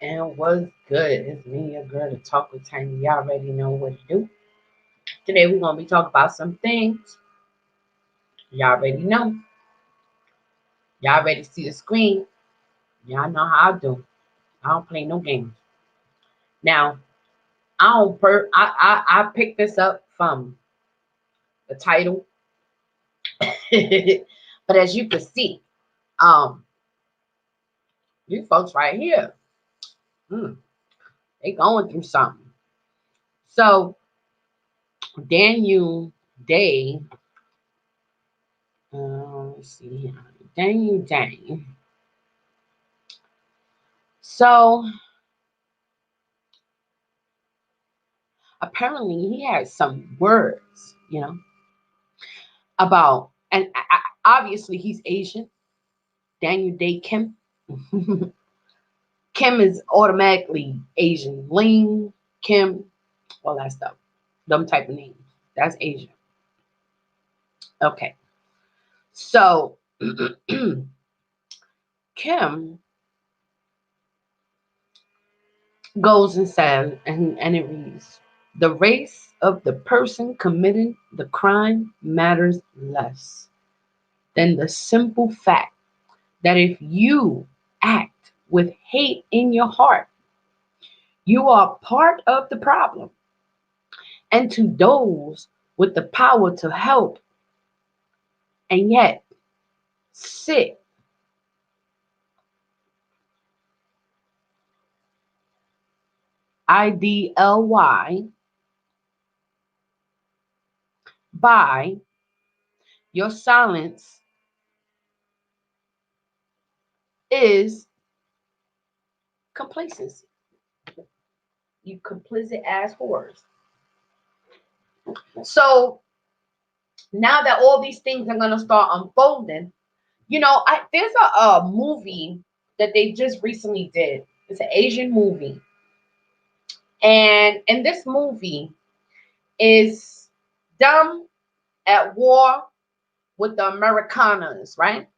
And what's good? It's me, your girl, to talk with Tiny. Y'all already know what to do. Today we're gonna be talking about some things. Y'all already know. Y'all already see the screen. Y'all know how I do. I don't play no games. Now, I picked this up from the title. But as you can see, um, these folks right here, hmm, they going through something. So Daniel Day, let's see here. Daniel Day. So apparently he had some words, about, and obviously he's Asian. Daniel Dae Kim. Kim is automatically Asian. Ling, Kim, all that stuff. Them type of names. That's Asian. Okay. So Kim goes and says, and it reads, the race of the person committing the crime matters less than the simple fact that if you act with hate in your heart, you are part of the problem. And to those with the power to help and yet sit idly by, your silence is complacency. You complicit ass whores. So now that all these things are gonna start unfolding, there's a movie that they just recently did. It's an Asian movie, and in this movie is them at war with the Americanas, right?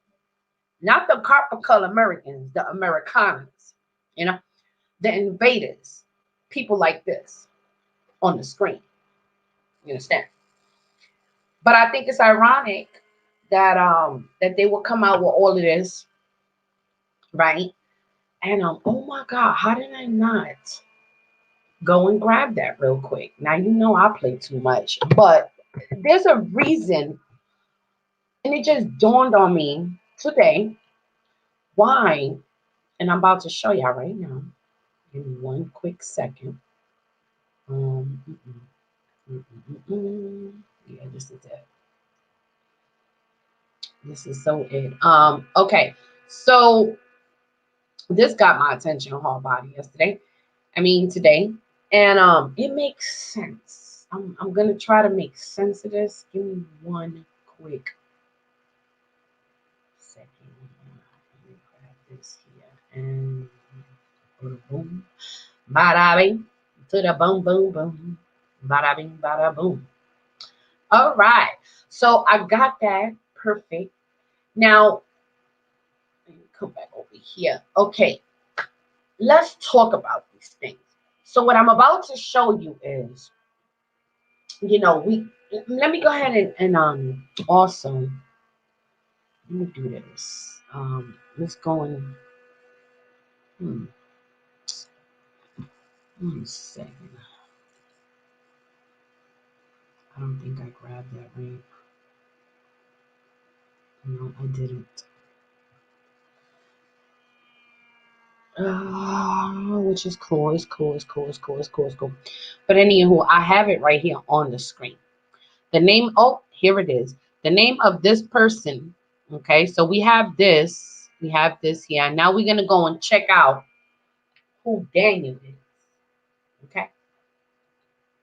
Not the copper color Americans, the Americanas, you know, the invaders, people like this on the screen. You understand? But I think it's ironic that they will come out with all of this, right? And oh my God, how did I not go and grab that real quick? Now you know I play too much, but there's a reason, and it just dawned on me today why, and I'm about to show y'all right now. Give me one quick second. Um, mm, mm, yeah, this is it. This is so it. Okay, so this got my attention whole body yesterday. I mean today, and it makes sense. I'm gonna try to make sense of this. Give me one quick second. Let me grab this here and boom, bada bing, to the boom, boom, boom, bada bing, bada boom. All right, so I got that perfect. Now let me come back over here. Okay, let's talk about these things. So what I'm about to show you is, we let me go ahead and also let me do this. Let's go in. Hmm, one second. I don't think I grabbed that right. No, I didn't. Which is cool. It's cool. It's cool. It's cool. It's cool. It's cool. But anywho, I have it right here on the screen. The name. Oh, here it is. The name of this person. Okay, so we have this. We have this here. Now we're gonna go and check out who Daniel is. Okay,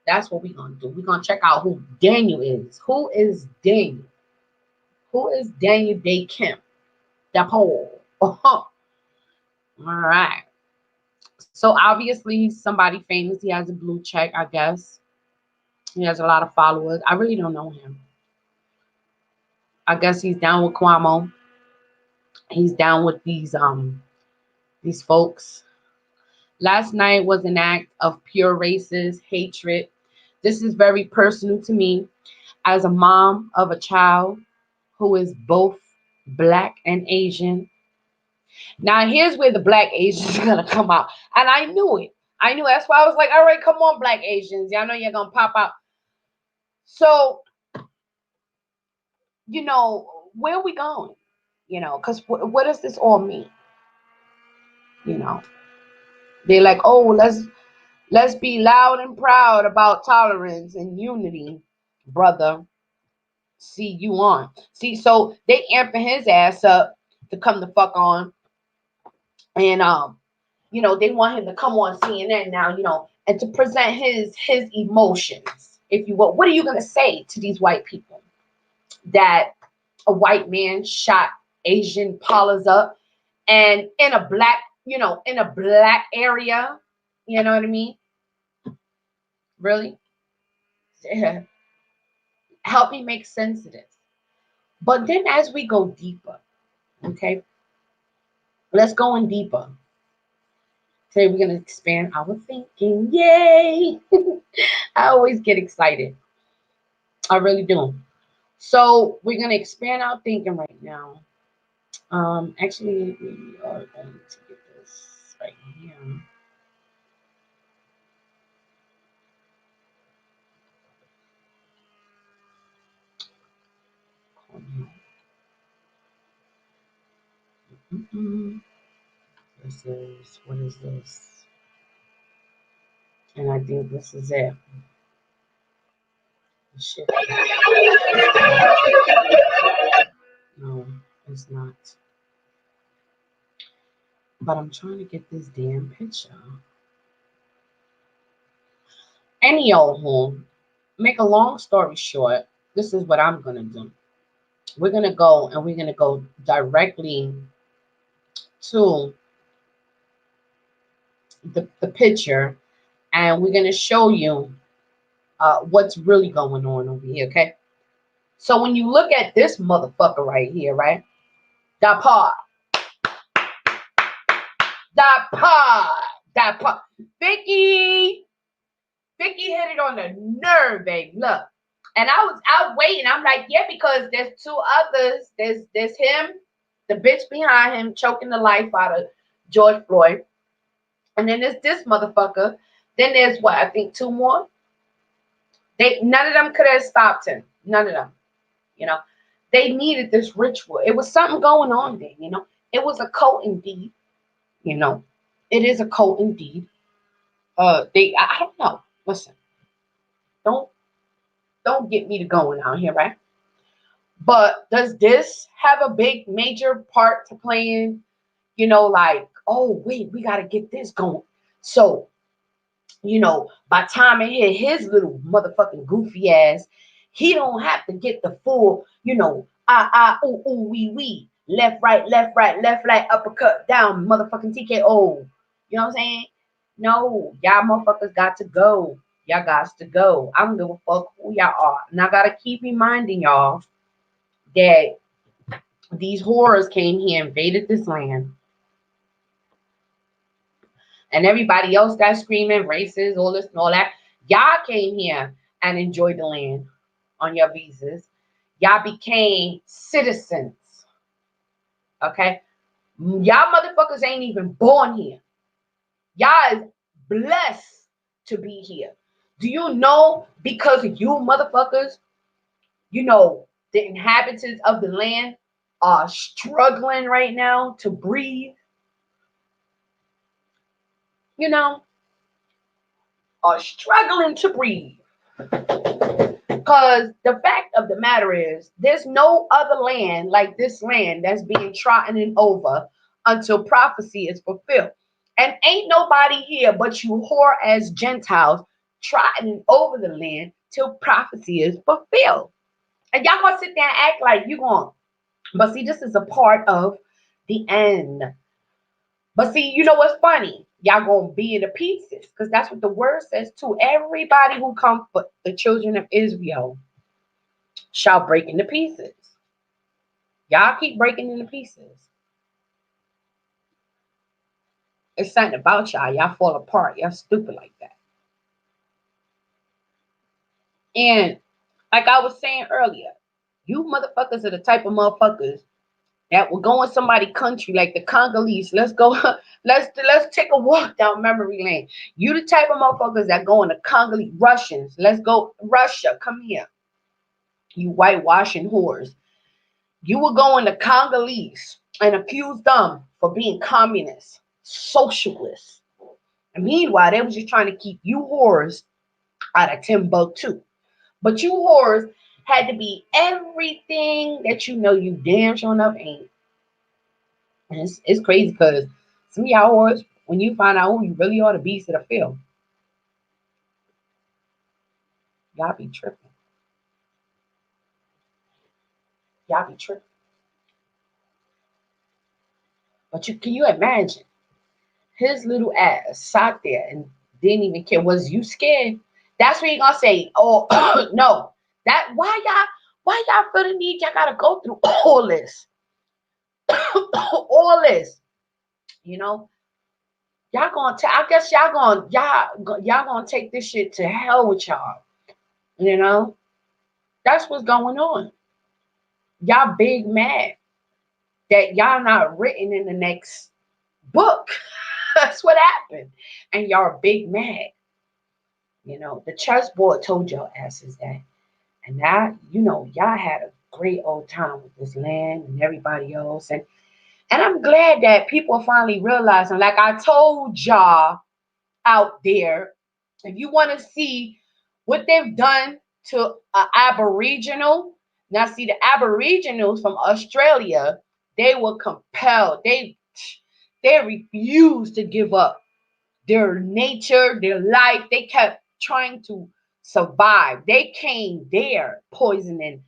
that's what we're gonna do. We're gonna check out who Daniel is. Who is Daniel? Who is Daniel Dae Kim? The pole. All right. So obviously he's somebody famous. He has a blue check, I guess. He has a lot of followers. I really don't know him. I guess he's down with Cuomo. He's down with these folks. Last night was an act of pure racist hatred. This is very personal to me as a mom of a child who is both black and Asian. Now, here's where the black Asians are going to come out. And I knew it. I knew it. That's why I was like, all right, come on, black Asians. Y'all know you're going to pop out. So, where are we going? Because what does this all mean? You know, they're like, oh, let's be loud and proud about tolerance and unity, brother. See you on. See, so they amping his ass up to come the fuck on, and they want him to come on CNN now, and to present his emotions, if you will. What are you gonna say to these white people that a white man shot Asian Paula's up and in a black, in a black area? You know what I mean? Really? Yeah. Help me make sense of this. But then as we go deeper, okay, let's go in deeper. Today we're gonna expand our thinking. Yay! I always get excited. I really do. So we're gonna expand our thinking right now. Actually, we are going to get this right here. This is, what is this? And I think this is it. Shit. No, it's not. But I'm trying to get this damn picture. Anyhow, make a long story short, this is what I'm gonna do. We're gonna go and we're gonna go directly to the picture, and we're gonna show you what's really going on over here. Okay. So when you look at this motherfucker right here, right? That part, that part, that part. Vicky hit it on the nerve, baby. Look. And I was out waiting. I'm like, yeah, because there's two others. There's him, the bitch behind him choking the life out of George Floyd. And then there's this motherfucker. Then there's what? I think two more. None of them could have stopped him. None of them. You know. They needed this ritual. It was something going on there. It was a cult indeed. It is a cult indeed. I don't know. Listen, don't don't get me to going out here, right? But does this have a big major part to play in? Like, oh wait, we gotta get this going. So, by the time it hit his little motherfucking goofy ass, he don't have to get the full, ooh, ooh, wee, left, right, left, right, uppercut, down, motherfucking TKO. You know what I'm saying? No, y'all motherfuckers got to go. Y'all got to go. I don't give a fuck who y'all are. And I gotta keep reminding y'all that these horrors came here, invaded this land, and everybody else that's screaming racist, all this and all that, y'all came here and enjoyed the land on your visas. Y'all became citizens. Okay? Y'all motherfuckers ain't even born here. Y'all is blessed to be here. Do you know because of you motherfuckers, the inhabitants of the land are struggling right now to breathe? Are struggling to breathe. Because the fact of the matter is, there's no other land like this land that's being trodden over until prophecy is fulfilled. And ain't nobody here but you whore as Gentiles trotting over the land till prophecy is fulfilled. And y'all gonna sit there and act like you going. But see, this is a part of the end. But see, you know what's funny? Y'all gonna be in the pieces, because that's what the word says too. Everybody who comes for the children of Israel shall break into pieces. Y'all keep breaking into pieces. It's something about y'all. Y'all fall apart. Y'all stupid like that. And like I was saying earlier, you motherfuckers are the type of motherfuckers that will go in somebody's country like the Congolese. Let's go. Let's take a walk down memory lane. You the type of motherfuckers that go in the Congolese. Russians. Let's go. Russia, come here. You whitewashing whores. You will go in the Congolese and accuse them for being communists, socialists. And meanwhile, they was just trying to keep you whores out of Timbuktu. But you whores had to be everything that you know you damn sure enough ain't. And it's crazy because some of y'all whores, when you find out who you really are, the beast of the field, y'all be tripping. Y'all be tripping. But can you imagine his little ass sat there and didn't even care? Was you scared? That's what you gonna say. Oh no. That why y'all feel the need? Y'all gotta go through all this. All this. You know? Y'all gonna I guess y'all gonna take this shit to hell with y'all. You know? That's what's going on. Y'all big mad that y'all not written in the next book. That's what happened. And y'all big mad. You know, the chessboard told y'all asses that. And now, you know, y'all had a great old time with this land and everybody else. And I'm glad that people are finally realizing, like I told y'all out there, if you want to see what they've done to Aboriginal, now see the Aboriginals from Australia, they were compelled. They refused to give up their nature, their life. They kept trying to survive. They came there poisoning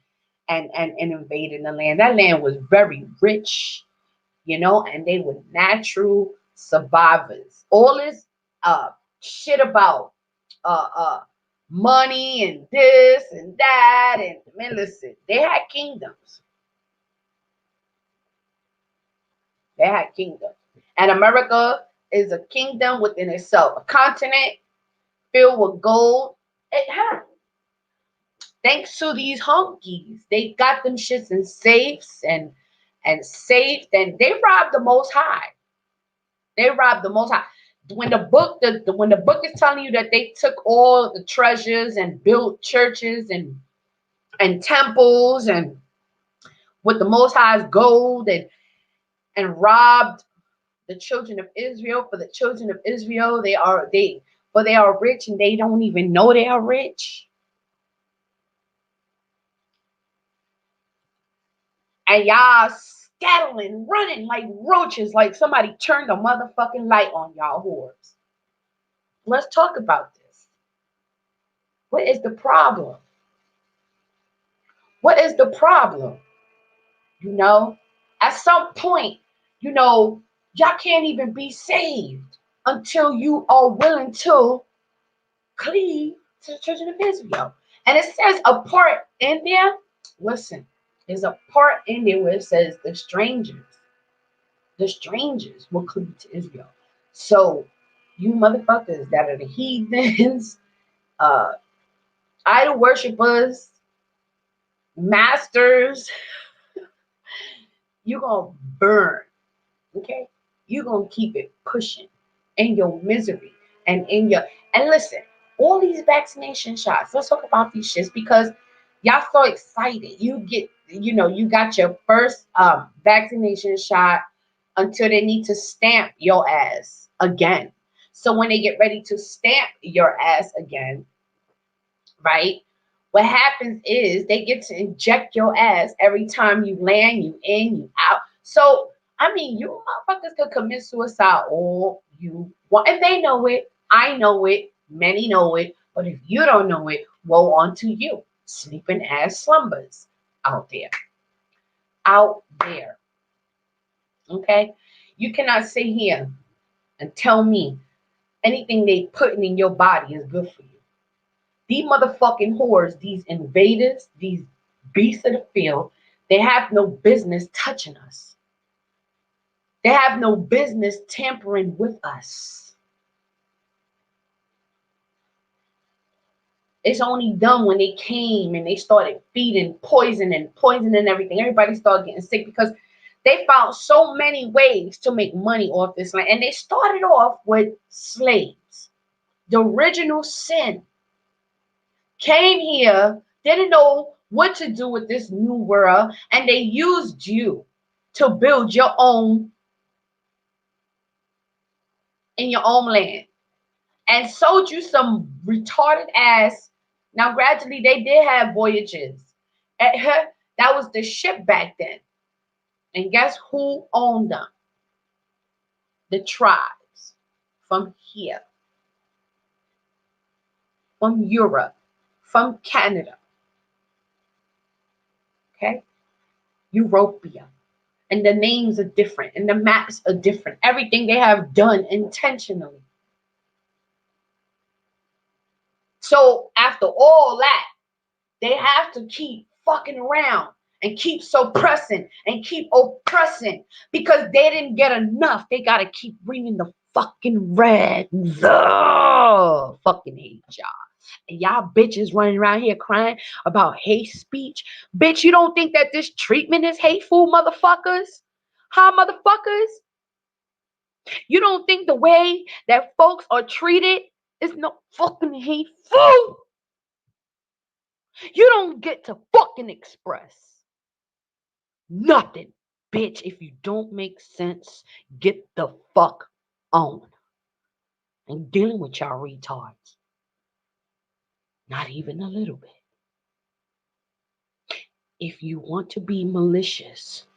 and invading the land. That land was very rich, you know, and they were natural survivors. All this shit about uh uh money and this and that, and man, listen, they had kingdoms. They had kingdoms. And America is a kingdom within itself, a continent filled with gold. It had, thanks to these honkies, they got them shits in safes and safe, and they robbed the most high. They robbed the most high. When the book is telling you that they took all the treasures and built churches and temples and with the most high's gold and robbed the children of Israel. For the children of Israel, they are rich and they don't even know they are rich. And y'all scattling, running like roaches, like somebody turned a motherfucking light on y'all whores. Let's talk about this. What is the problem? What is the problem? You know, at some point, you know, y'all can't even be saved until you are willing to cleave to the children of Israel. And it says a part in there, listen, there's a part in there where it says the strangers will cleave to Israel. So you motherfuckers that are the heathens, uh, idol worshippers, masters, you're gonna burn. Okay? You're gonna keep it pushing in your misery and in your and listen, all these vaccination shots. Let's talk about these shits because y'all so excited. You got your first vaccination shot until they need to stamp your ass again. So when they get ready to stamp your ass again, right? What happens is they get to inject your ass every time you land, you in, you out. So I mean, you motherfuckers could commit suicide all you want, and they know it. I know it. Many know it. But if you don't know it, woe unto you, sleeping ass slumbers out there, out there. Okay, you cannot sit here and tell me anything they putting in your body is good for you. These motherfucking whores, these invaders, these beasts of the field, they have no business touching us. They have no business tampering with us. It's only done when they came and they started feeding poison and everything. Everybody started getting sick because they found so many ways to make money off this land. And they started off with slaves. The original sin came here, didn't know what to do with this new world, and they used you to build your own in your own land and sold you some retarded ass. Now, gradually, they did have voyages. That was the ship back then. And guess who owned them? The tribes from here, from Europe, from Canada, okay? Europia. And the names are different, and the maps are different. Everything they have done intentionally. So, after all that, they have to keep fucking around and keep suppressing and keep oppressing because they didn't get enough. They gotta keep bringing the fucking rags. Ugh, fucking hate y'all. And y'all bitches running around here crying about hate speech. Bitch, you don't think that this treatment is hateful, motherfuckers? Huh, motherfuckers? You don't think the way that folks are treated is no fucking hateful? You don't get to fucking express nothing, bitch. If you don't make sense, get the fuck on. And dealing with y'all retards. Not even a little bit. If you want to be malicious,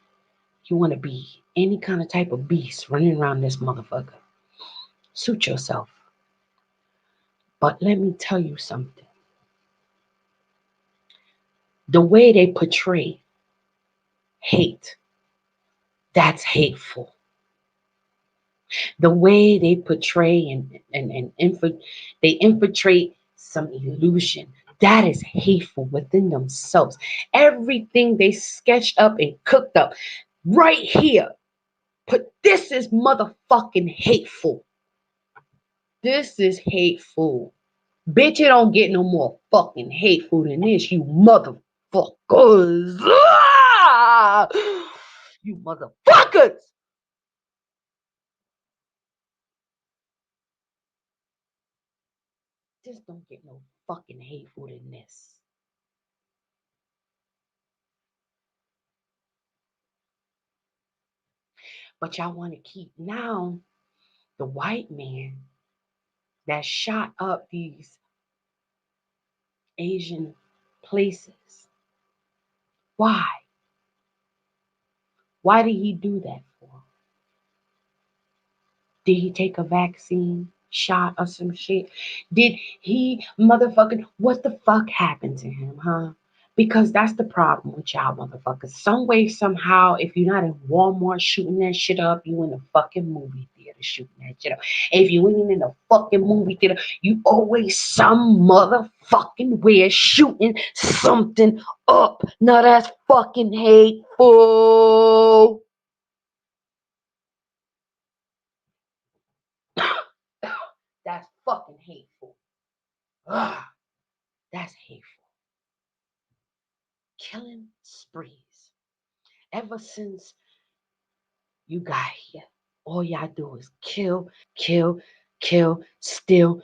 you want to be any kind of type of beast running around this motherfucker, suit yourself. But let me tell you something. The way they portray hate, that's hateful. The way they portray they infiltrate some illusion, that is hateful within themselves. Everything they sketched up and cooked up right here, but this is motherfucking hateful. This is hateful. Bitch, it don't get no more fucking hateful than this, you motherfuckers. Ah! You motherfuckers. This don't get no fucking hateful than this. But y'all want to keep now the white man that shot up these Asian places. Why? Why did he do that for? Did he take a vaccine shot or some shit? Did he motherfucking, what the fuck happened to him, huh? Because that's the problem with y'all motherfuckers. Some way, somehow, if you're not in Walmart shooting that shit up, you in a fucking movie theater shooting that shit up. If you ain't in a fucking movie theater, you always some motherfucking where shooting something up. Now that's fucking hateful. That's fucking hateful. Ugh, that's hateful. Killing sprees. Ever since you got here, all y'all do is kill, kill, kill, steal,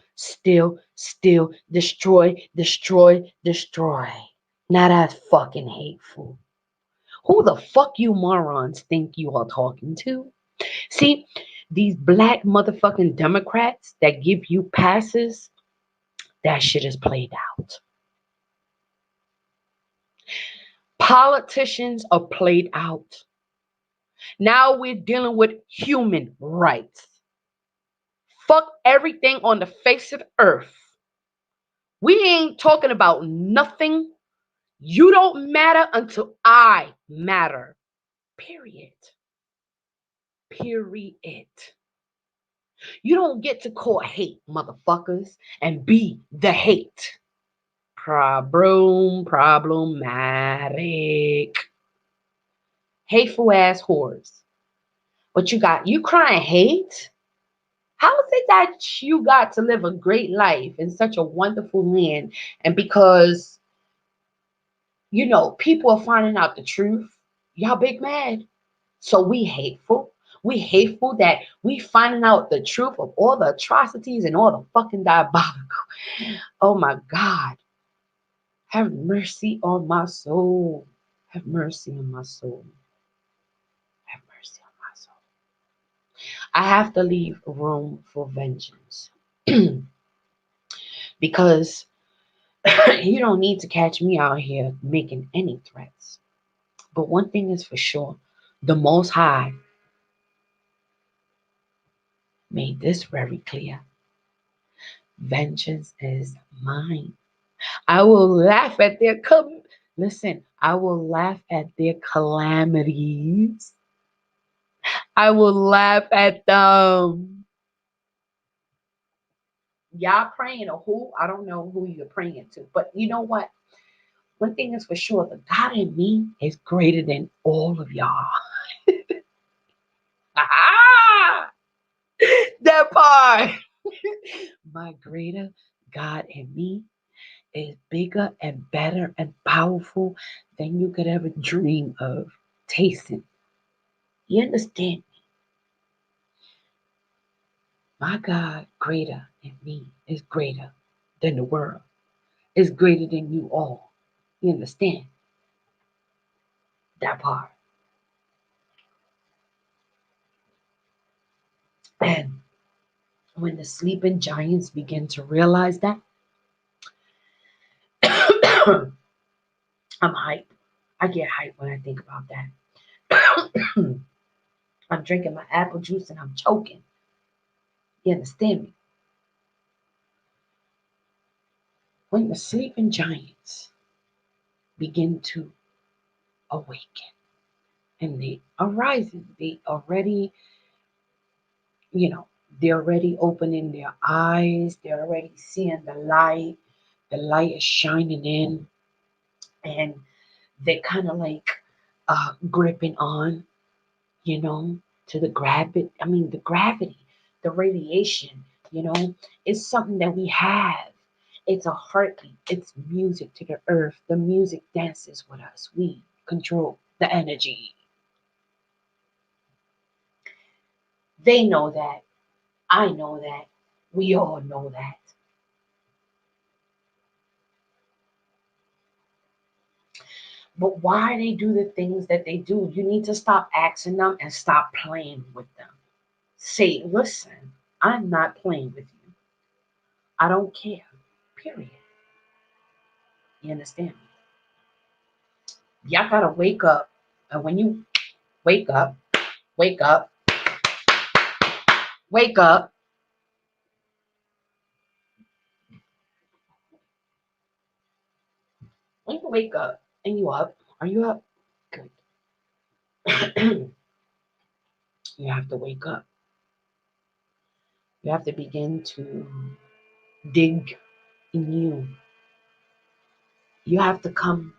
destroy, destroy, destroy. Now that's fucking hateful. Who the fuck you morons think you are talking to? See, these black motherfucking Democrats that give you passes, that shit is played out. Politicians are played out. Now we're dealing with human rights. Fuck everything on the face of the earth. We ain't talking about nothing. You don't matter until I matter. Period. Period. You don't get to call hate, motherfuckers, and be the hate. Problematic. Hateful ass whores. But you crying hate? How is it that you got to live a great life in such a wonderful land, and because people are finding out the truth, y'all big mad? So we hateful. We hateful that we finding out the truth of all the atrocities and all the fucking diabolical. Oh my God. Have mercy on my soul. Have mercy on my soul. Have mercy on my soul. I have to leave room for vengeance. Because you don't need to catch me out here making any threats. But one thing is for sure, the Most High made this very clear. Vengeance is mine. I will laugh at their listen, I will laugh at their calamities. I will laugh at them. Y'all praying or who? I don't know who you're praying to. But you know what? One thing is for sure, the God in me is greater than all of y'all. That part. My greater God in me is bigger and better and powerful than you could ever dream of tasting. You understand? My God, greater in me, is greater than the world, is greater than you all. You understand that part? And when the sleeping giants begin to realize that, I'm hype. I get hype when I think about that. I'm drinking my apple juice and I'm choking. You understand me? When the sleeping giants begin to awaken and they are rising, they already, you know, they're already opening their eyes, they're already seeing the light is shining in, and they're kind of like gripping on, you know, to the the gravity, the radiation, is something that we have. It's a heartbeat. It's music to the earth. The music dances with us. We control the energy. They know that. I know that. We all know that. But why they do the things that they do, you need to stop asking them and stop playing with them. Say, listen, I'm not playing with you. I don't care. Period. You understand me? Y'all gotta wake up. And when you wake up, wake up, wake up, when you wake up and you up, are you up? Good. You have to wake up. You have to begin to dig in you. You have to come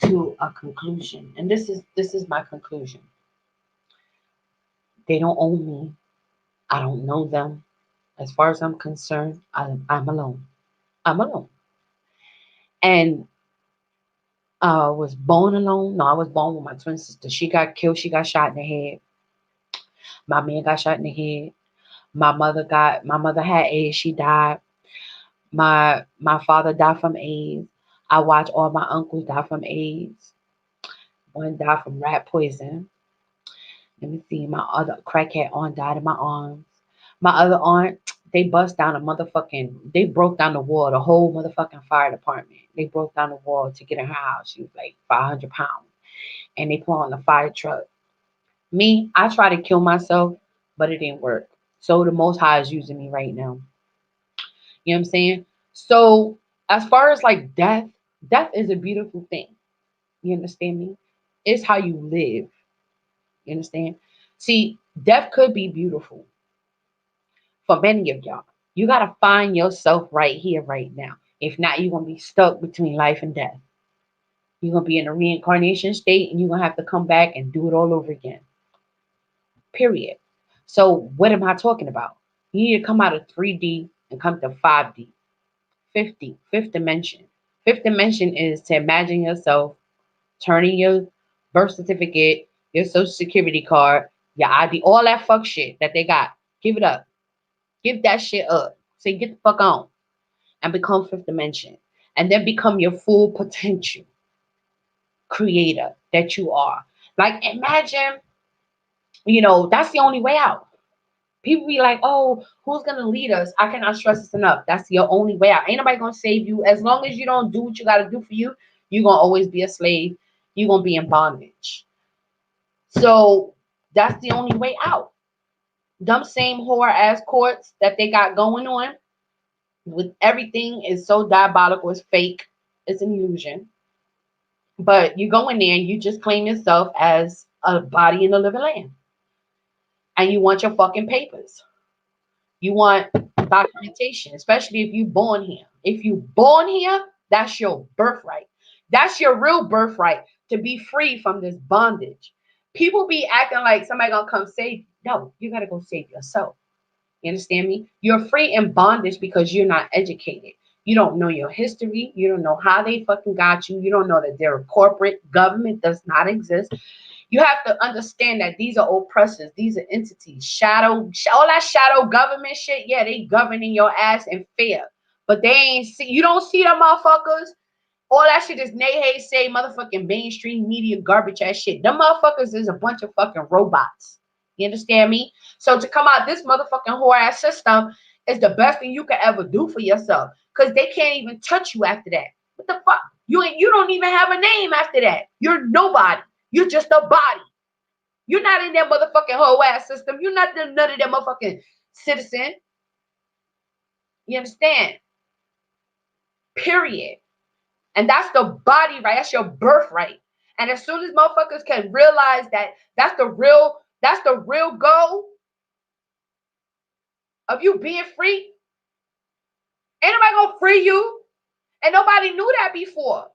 to a conclusion. And this is my conclusion. They don't own me. I don't know them. As far as I'm concerned, I'm alone. I'm alone. And was born alone. No, I was born with my twin sister. She got killed. She got shot in the head. My man got shot in the head. My mother had AIDS. She died. My father died from AIDS. I watched all my uncles die from AIDS. One died from rat poison. Let me see. My other crackhead aunt died in my arms. My other aunt, they bust down a motherfucking, they broke down the wall, the whole motherfucking fire department. They broke down the wall to get in her house. She was like 500 pounds. And they put on a fire truck. Me, I tried to kill myself, but it didn't work. So the Most High is using me right now. You know what I'm saying? So as far as like death is a beautiful thing. You understand me? It's how you live. You understand? See, death could be beautiful for many of y'all. You got to find yourself right here, right now. If not, you're going to be stuck between life and death. You're going to be in a reincarnation state and you're going to have to come back and do it all over again. Period. So what am I talking about? You need to come out of 3D and come to 5D. 50, fifth dimension. Fifth dimension is to imagine yourself turning your birth certificate, your social security card, your ID, all that fuck shit that they got. Give it up. Give that shit up. Say get the fuck on and become fifth dimension. And then become your full potential creator that you are. Like imagine, that's the only way out. People be like, oh, who's gonna lead us? I cannot stress this enough. That's your only way out. Ain't nobody gonna save you. As long as you don't do what you gotta do for you, you're gonna always be a slave. You're gonna be in bondage. So that's the only way out. Them same whore ass courts that they got going on with everything is so diabolical, it's fake, it's an illusion. But you go in there and you just claim yourself as a body in the living land. And you want your fucking papers. You want documentation, especially if you born here. If you born here, that's your birthright. That's your real birthright to be free from this bondage. People be acting like somebody gonna come save you. No, you gotta go save yourself. You understand me? You're free in bondage because you're not educated. You don't know your history. You don't know how they fucking got you. You don't know that they're a corporate government does not exist. You have to understand that these are oppressors. These are entities. All that shadow government shit. Yeah, they governing your ass in fear. But they ain't see. You don't see them motherfuckers. All that shit is nay hey say motherfucking mainstream media garbage ass shit. Them motherfuckers is a bunch of fucking robots. You understand me? So to come out this motherfucking whore ass system is the best thing you could ever do for yourself. Cause they can't even touch you after that. What the fuck? You don't even have a name after that. You're nobody. You're just a body. You're not in that motherfucking whole ass system. You're not none of that motherfucking citizen. You understand? Period. And that's the body, right? That's your birthright. And as soon as motherfuckers can realize that that's the real goal of you being free, ain't nobody gonna free you. And nobody knew that before.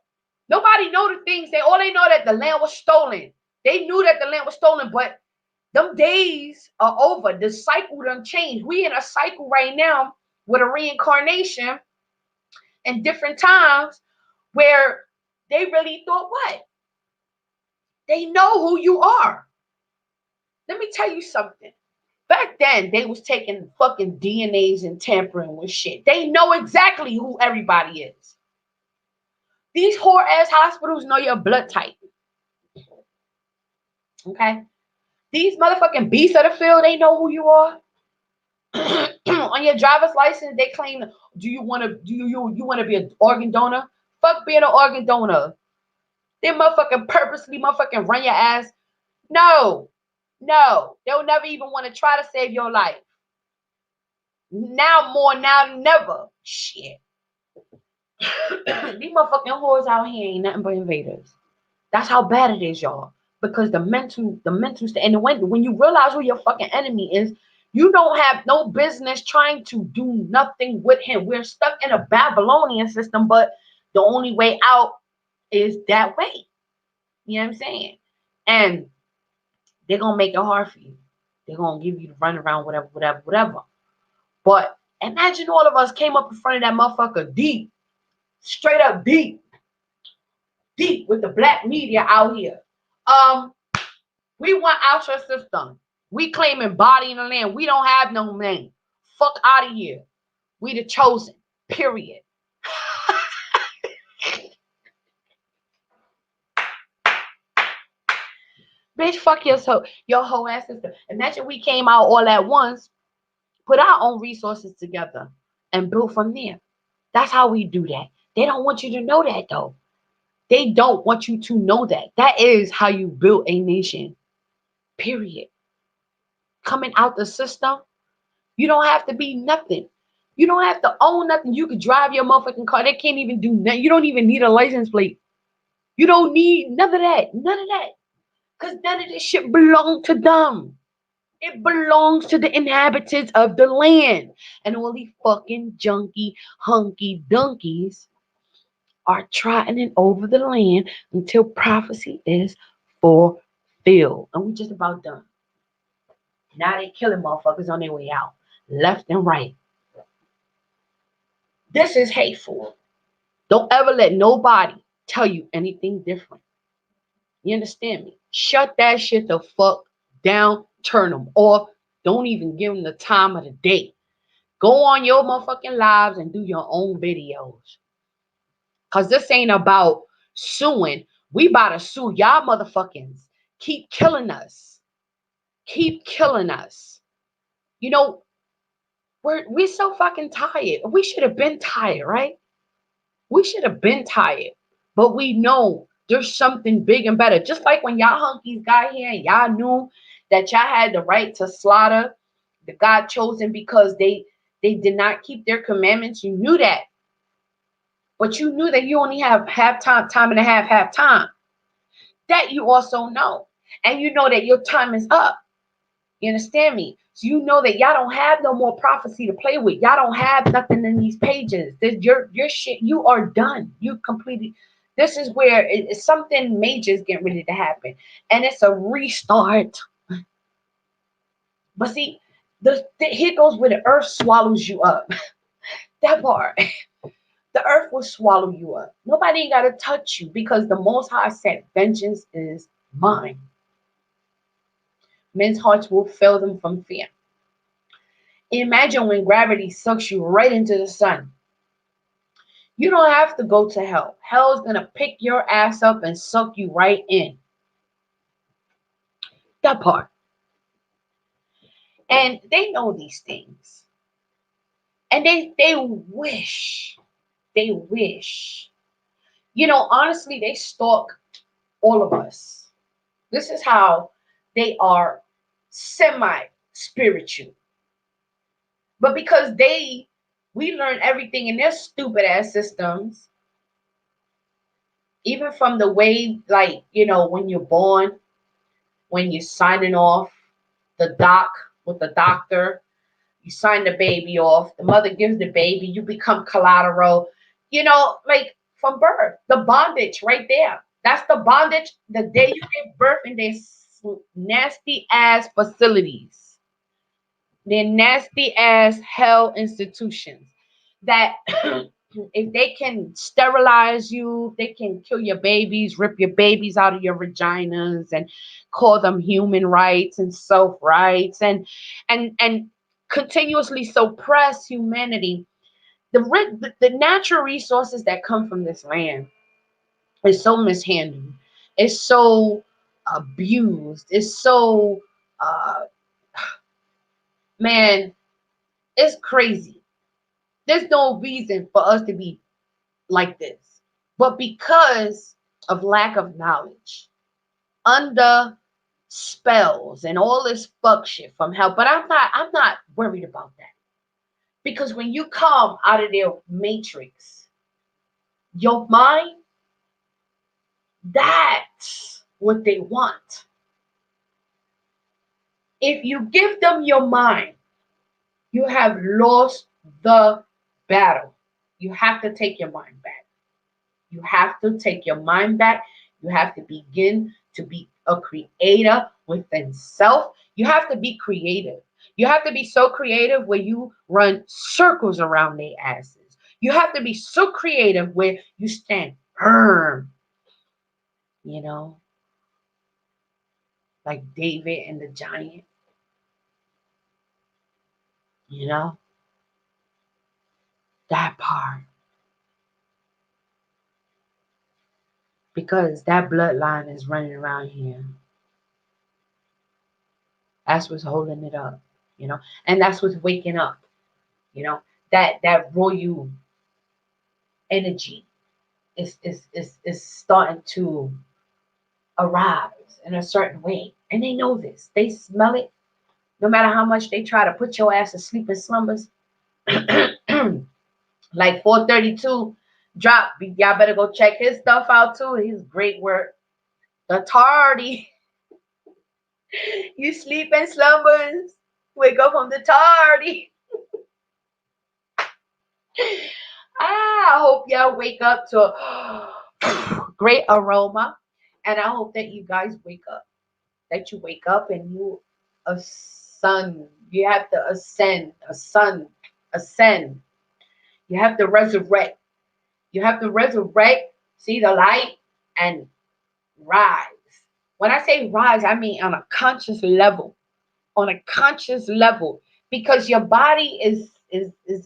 Nobody know the things. They know that the land was stolen. They knew that the land was stolen, but them days are over. The cycle done changed. We in a cycle right now with a reincarnation in different times where they really thought what? They know who you are. Let me tell you something. Back then, they was taking fucking DNAs and tampering with shit. They know exactly who everybody is. These whore ass hospitals know your blood type. Okay? These motherfucking beasts of the field, they know who you are. On your driver's license, they claim, do you want to be an organ donor? Fuck being an organ donor. They motherfucking purposely motherfucking run your ass. No, they'll never even want to try to save your life. Now more now than never. Shit. These motherfucking whores out here ain't nothing but invaders. That's how bad it is, y'all. Because the mental state, and when you realize who your fucking enemy is, you don't have no business trying to do nothing with him. We're stuck in a Babylonian system, but the only way out is that way. You know what I'm saying? And they're gonna make it hard for you. They're gonna give you the run around, whatever. But imagine all of us came up in front of that motherfucker deep, straight up deep with the black media out here. We want out your system. We claiming body in the land. We don't have no name. Fuck out of here. We the chosen. Period. Bitch, fuck your whole ass system. Imagine we came out all at once, put our own resources together, and build from there. That's how we do that. They don't want you to know that though. They don't want you to know that. That is how you build a nation. Period. Coming out the system, you don't have to be nothing. You don't have to own nothing. You could drive your motherfucking car. They can't even do nothing. You don't even need a license plate. You don't need none of that. None of that. Because none of this shit belongs to them. It belongs to the inhabitants of the land. And all these fucking junky, hunky donkeys are trotting over the land until prophecy is fulfilled. And we just about done. Now they killing motherfuckers on their way out, left and right. This is hateful. Don't ever let nobody tell you anything different. You understand me? Shut that shit the fuck down. Turn them off. Don't even give them the time of the day. Go on your motherfucking lives and do your own videos. Cause this ain't about suing. We about to sue y'all motherfuckers. Keep killing us. Keep killing us. You know, we're so fucking tired. We should have been tired, right? We should have been tired. But we know there's something big and better. Just like when y'all hunkies got here and y'all knew that y'all had the right to slaughter the God chosen because they did not keep their commandments. You knew that. But you knew that you only have time and a half time. That you also know. And you know that your time is up. You understand me? So you know that y'all don't have no more prophecy to play with. Y'all don't have nothing in these pages. Your shit, you are done. You completely. This is where something major is getting ready to happen, and it's a restart. But see, here goes where the earth swallows you up. That part, the earth will swallow you up. Nobody ain't gotta touch you because the Most High said, "Vengeance is mine." Men's hearts will fail them from fear. Imagine when gravity sucks you right into the sun. You don't have to go to hell. Hell's gonna pick your ass up and suck you right in. That part. And they know these things. And they wish. They wish. You know, honestly, they stalk all of us. This is how they are semi-spiritual. But because we learn everything in their stupid ass systems, even from the way, like, when you're born, when you're signing off the doc with the doctor, you sign the baby off, the mother gives the baby, you become collateral, like from birth, the bondage right there. That's the bondage the day you give birth in these nasty ass facilities. They're nasty ass hell institutions that if they can sterilize you, they can kill your babies, rip your babies out of your vaginas and call them human rights and self rights and continuously suppress humanity. The natural resources that come from this land is so mishandled. It's so abused. It's so man, it's crazy. There's no reason for us to be like this. But because of lack of knowledge, under spells and all this fuck shit from hell. But I'm not worried about that. Because when you come out of their matrix, your mind, that's what they want. If you give them your mind, you have lost the battle. You have to take your mind back. You have to take your mind back. You have to begin to be a creator within self. You have to be creative. You have to be so creative where you run circles around their asses. You have to be so creative where you stand firm, you know, like David and the giant, you know, that part. Because that bloodline is running around here. That's what's holding it up, and that's what's waking up, that royal energy is starting to arise in a certain way. And they know this. They smell it. No matter how much they try to put your ass asleep in slumbers. Like 432 drop. Y'all better go check his stuff out too. His great work. The tardy. You sleep in slumbers. Wake up from the tardy. I hope y'all wake up to a great aroma. And I hope that you guys wake up. That you wake up and you sun. You have to ascend, ascend. You have to resurrect. You have to resurrect, see the light, and rise. When I say rise, I mean on a conscious level. On a conscious level. Because your body is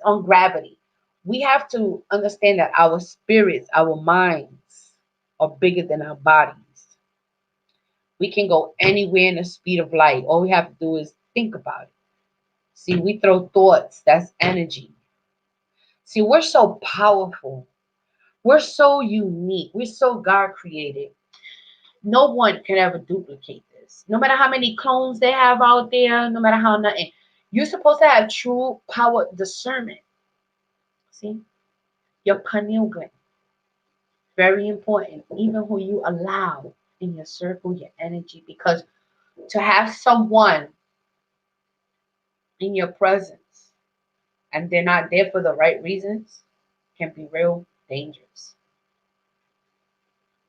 on gravity. We have to understand that our spirits, our minds are bigger than our bodies. We can go anywhere in the speed of light. All we have to do is think about it. See, we throw thoughts, that's energy. See, we're so powerful. We're so unique. We're so God created. No one can ever duplicate this. No matter how many clones they have out there, no matter how nothing. You're supposed to have true power discernment. See, your pineal gland, very important. Even who you allow in your circle, your energy, because to have someone in your presence and they're not there for the right reasons can be real dangerous.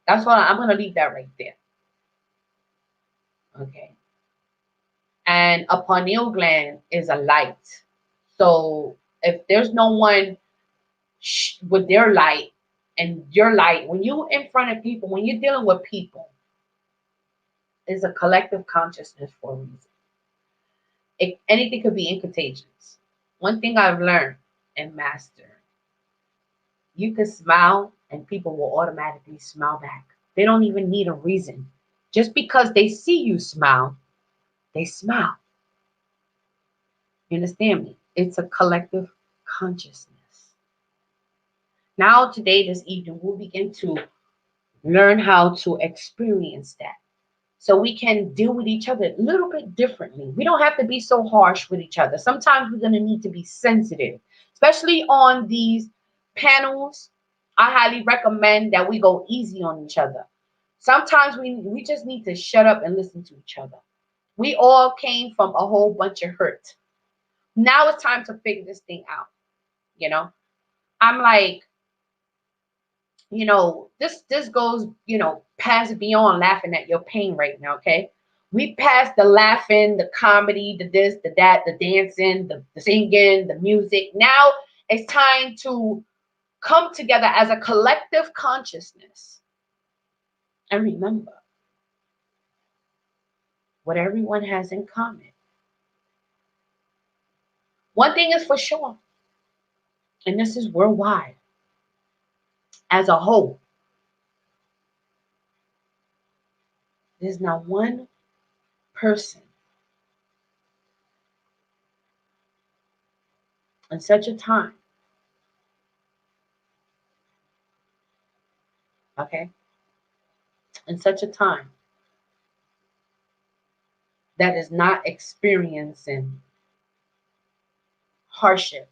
That's why I'm gonna leave that right there. Okay. And a pineal gland is a light. So if there's no one with their light and your light, when you in front of people, when you're dealing with people, is a collective consciousness for a reason. Anything could be incontagious. One thing I've learned and mastered, you can smile and people will automatically smile back. They don't even need a reason. Just because they see you smile, they smile. You understand me? It's a collective consciousness. Now, today, this evening, we'll begin to learn how to experience that so we can deal with each other a little bit differently. We don't have to be so harsh with each other. Sometimes we're going to need to be sensitive, especially on these panels. I highly recommend that we go easy on each other. Sometimes we just need to shut up and listen to each other. We all came from a whole bunch of hurt. Now it's time to figure this thing out. You know, I'm like, this goes, past beyond laughing at your pain right now, okay? We passed the laughing, the comedy, the this, the that, the dancing, the singing, the music. Now it's time to come together as a collective consciousness and remember what everyone has in common. One thing is for sure, and this is worldwide, as a whole, there's not one person in such a time, okay, in such a time that is not experiencing hardship.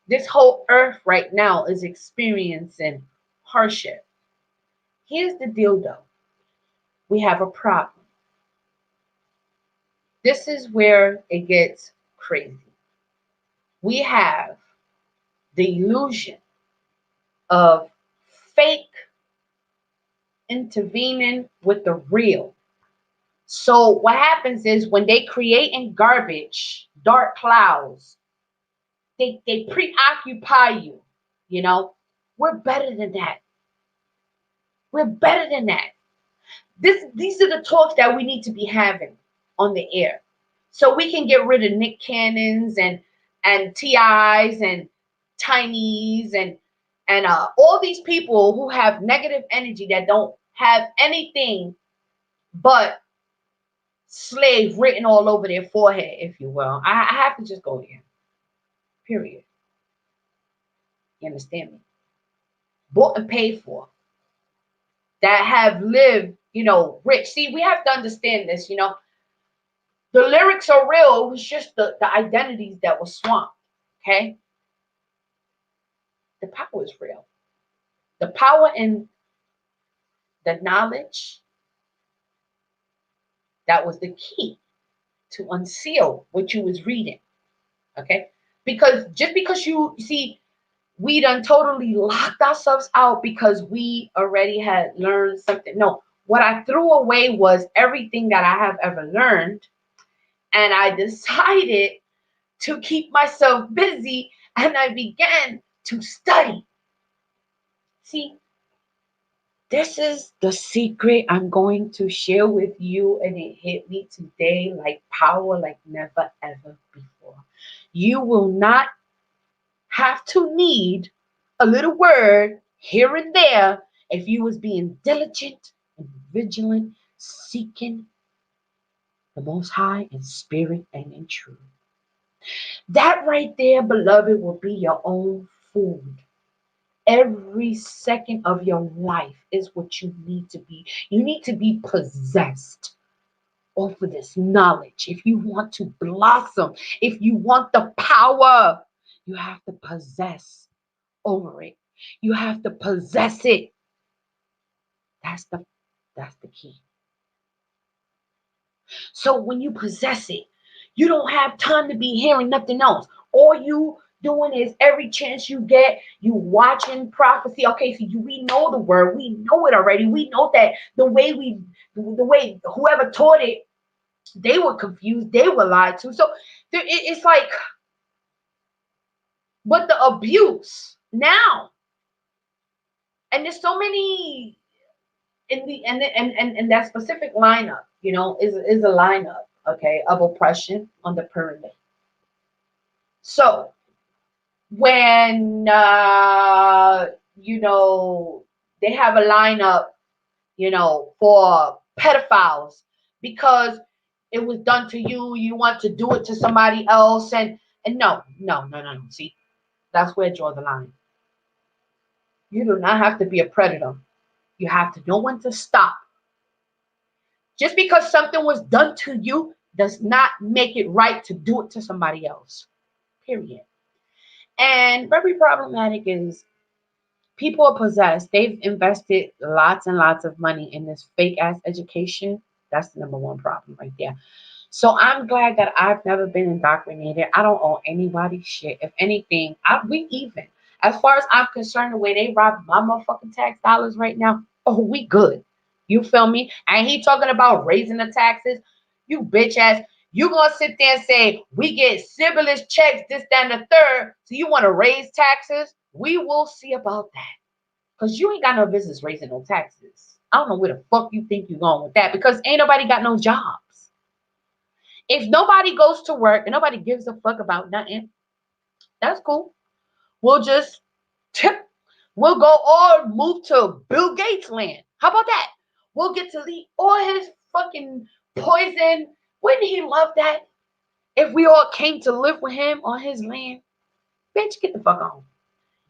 This whole earth right now is experiencing hardship. Here's the deal though. We have a problem. This is where it gets crazy. We have the illusion of fake intervening with the real. So what happens is when they create in garbage, dark clouds, they preoccupy you, you know. We're better than that. We're better than that. These are the talks that we need to be having on the air. So we can get rid of Nick Cannons and TIs and Tinys and all these people who have negative energy that don't have anything but slave written all over their forehead, if you will. I have to just go there. Period. You understand me? Bought and paid for. That have lived, rich. See, we have to understand this, The lyrics are real. It was just the identities that were swamped. Okay? The power is real. The power in the knowledge, that was the key to unseal what you was reading. Okay? Because just because you see, we done totally locked ourselves out because we already had learned something. No, what I threw away was everything that I have ever learned And I decided to keep myself busy and I began to study. See, this is the secret I'm going to share with you, and it hit me today like power, like never ever before. You will not have to need a little word here and there if you was being diligent and vigilant, seeking the Most High in spirit and in truth. That right there, beloved, will be your own food. Every second of your life is what you need to be. You need to be possessed over this knowledge. If you want to blossom, if you want the power, you have to possess over it. You have to possess it. That's the that's the key. So when you possess it, you don't have time to be hearing nothing else. All you doing is every chance you get, you watching prophecy. Okay, so we know the word, we know it already. We know that the way whoever taught it, they were confused, they were lied to. So it's like, but the abuse now, and there's so many in the and that specific lineup, is a lineup, okay, of oppression on the pyramid. So when they have a lineup, for pedophiles because it was done to you, you want to do it to somebody else, and no, no, no, no, no. See, that's where I draw the line. You do not have to be a predator. You have to know when to stop. Just because something was done to you does not make it right to do it to somebody else. Period. And very problematic is people are possessed. They've invested lots and lots of money in this fake ass education. That's the number one problem right there. So I'm glad that I've never been indoctrinated. I don't owe anybody shit. If anything, we even. As far as I'm concerned, the way they rob my motherfucking tax dollars right now, oh, we good. You feel me? And he talking about raising the taxes. You bitch ass. You gonna sit there and say we get stimulus checks, this, that, and the third. So you want to raise taxes? We will see about that. Cause you ain't got no business raising no taxes. I don't know where the fuck you think you're going with that. Because ain't nobody got no jobs. If nobody goes to work and nobody gives a fuck about nothing, that's cool. We'll just tip. We'll go or move to Bill Gates land. How about that? We'll get to eat all his fucking poison. Wouldn't he love that? If we all came to live with him on his land, bitch, get the fuck on.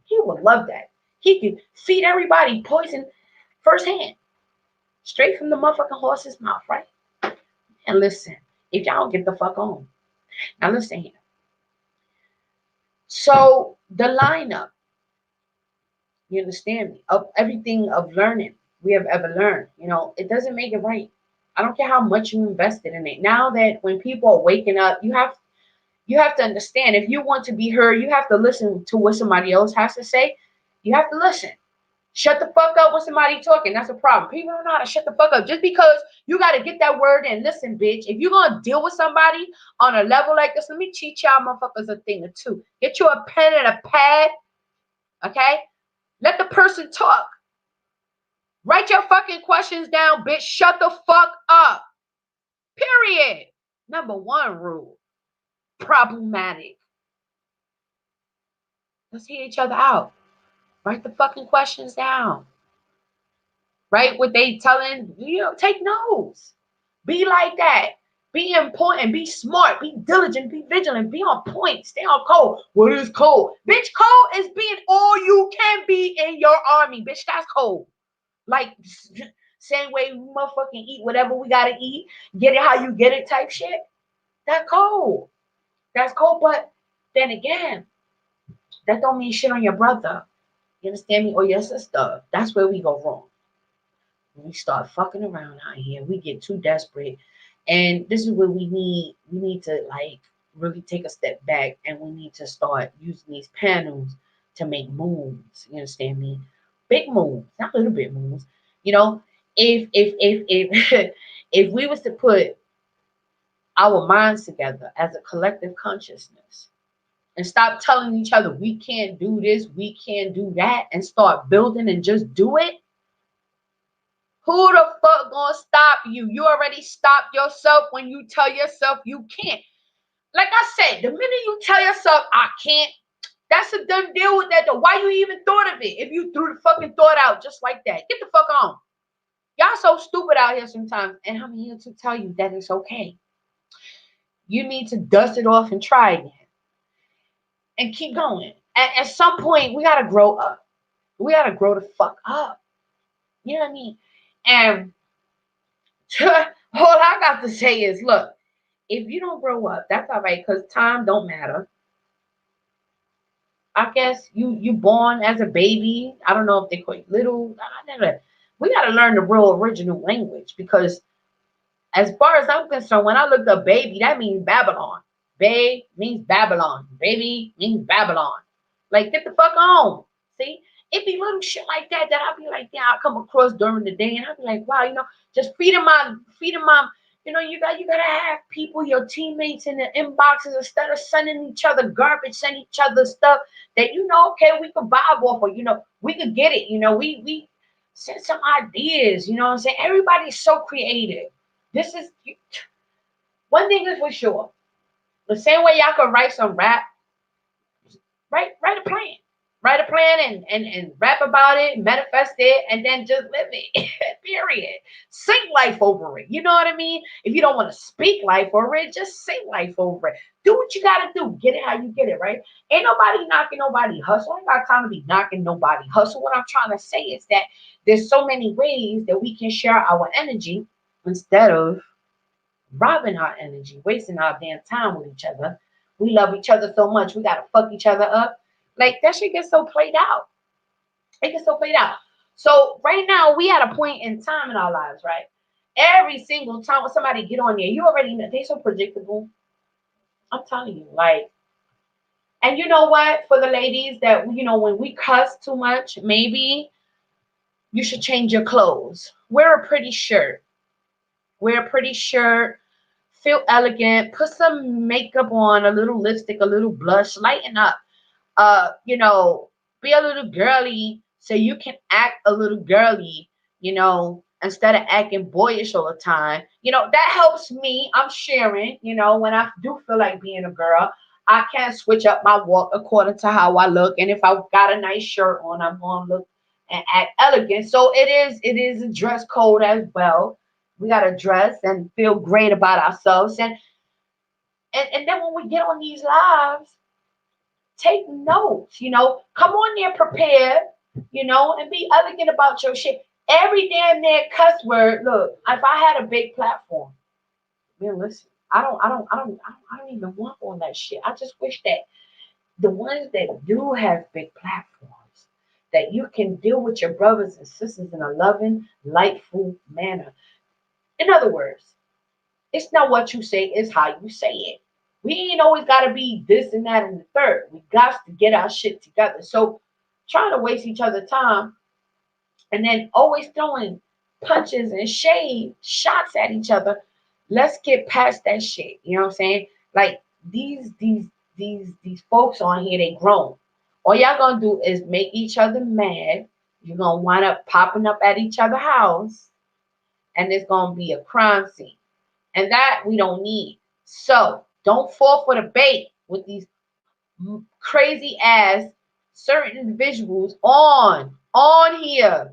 He would love that. He could feed everybody poison firsthand, straight from the motherfucking horse's mouth, right? And listen, if y'all get the fuck on. Now listen here. So the lineup, you understand me, of everything of learning we have ever learned, it doesn't make it right. I don't care how much you invested in it. Now that when people are waking up, you have to understand if you want to be heard, you have to listen to what somebody else has to say. You have to listen. Shut the fuck up when somebody talking. That's a problem. People don't know how to shut the fuck up. Just because you got to get that word in. Listen, bitch. If you're going to deal with somebody on a level like this, let me teach y'all motherfuckers a thing or two. Get you a pen and a pad. Okay? Let the person talk. Write your fucking questions down, bitch. Shut the fuck up. Period. Number one rule. Problematic. Let's hear each other out. Write the fucking questions down. Right? What they telling, take notes. Be like that. Be important. Be smart. Be diligent. Be vigilant. Be on point. Stay on code. What is code? Bitch, code is being all you can be in your army. Bitch, that's code. Like, same way we motherfucking eat whatever we gotta eat. Get it how you get it type shit. That code. That's cold. But then again, that don't mean shit on your brother. You understand me? Or your sister. That's where we go wrong. We start fucking around out here. We get too desperate. And this is where we need to like really take a step back, and we need to start using these panels to make moves. You understand me? Big moves, not little bit moves. You know, if if we was to put our minds together as a collective consciousness and stop telling each other we can't do this, we can't do that, and start building and just do it, who the fuck gonna stop you? You already stopped yourself when you tell yourself you can't. Like I said, the minute you tell yourself I can't, that's a done deal with that. Though, why you even thought of it? If you threw the fucking thought out just like that, get the fuck on. Y'all so stupid out here sometimes, and I'm here to tell you that it's okay. You need to dust it off and try again, and keep going. At some point, we gotta grow up. We gotta grow the fuck up. You know what I mean? And all I got to say is, look, if you don't grow up, that's all right, because time don't matter. I guess you born as a baby. I don't know if they call you little. We gotta learn the real original language, because as far as I'm concerned, when I looked up baby, that means Babylon. Bay means Babylon. Baby means Babylon. Like, get the fuck on. See? It be little shit like that that I'll be like, yeah, I'll come across during the day, and I'll be like, wow, just feeding my, you gotta have people, your teammates in the inboxes, instead of sending each other garbage, send each other stuff that okay, we could vibe off of, we could get it, we send some ideas, you know what I'm saying? Everybody's so creative. This is one thing is for sure. The same way y'all could write some rap, write a plan. Write a plan and rap about it, manifest it, and then just live it. Period. Sing life over it. You know what I mean? If you don't want to speak life over it, just sing life over it. Do what you gotta do. Get it how you get it, right? Ain't nobody knocking nobody hustle. I ain't got time to be knocking nobody hustle. What I'm trying to say is that there's so many ways that we can share our energy instead of robbing our energy, wasting our damn time with each other. We love each other so much, we gotta fuck each other up. Like, that shit gets so played out. It gets so played out. So right now we at a point in time in our lives, right? Every single time when somebody get on there, you already know they so predictable. I'm telling you, like, and you know what? For the ladies that when we cuss too much, maybe you should change your clothes. Wear a pretty shirt. Wear a pretty shirt. Feel elegant. Put some makeup on, a little lipstick, a little blush. Lighten up. Be a little girly so you can act a little girly, instead of acting boyish all the time. That helps me. I'm sharing, when I do feel like being a girl, I can switch up my walk according to how I look. And if I've got a nice shirt on, I'm going to look and act elegant. So it is a dress code as well. We got to dress and feel great about ourselves. And then when we get on these lives, take notes, come on there prepared, and be elegant about your shit. Every damn near cuss word. Look, if I had a big platform, man, listen, I don't even want on that shit. I just wish that the ones that do have big platforms, that you can deal with your brothers and sisters in a loving, lightful manner. In other words, it's not what you say, it's how you say it. We ain't always got to be this and that and the third. We got to get our shit together. So trying to waste each other's time and then always throwing punches and shade shots at each other. Let's get past that shit. You know what I'm saying? Like, these folks on here, they grown. All y'all gonna do is make each other mad. You're gonna wind up popping up at each other's house, and it's gonna be a crime scene. And that we don't need. So don't fall for the bait with these crazy ass certain individuals on here,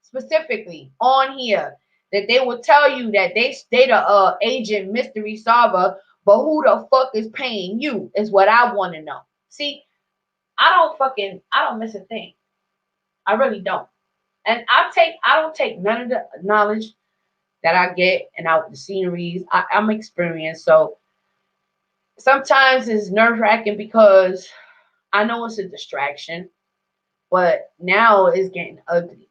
specifically on here, that they will tell you that they the agent mystery solver, but who the fuck is paying you is what I want to know. See, I don't miss a thing. I really don't. And I don't take none of the knowledge that I get and out the sceneries. I'm experienced. So sometimes it's nerve wracking because I know it's a distraction, but now it's getting ugly,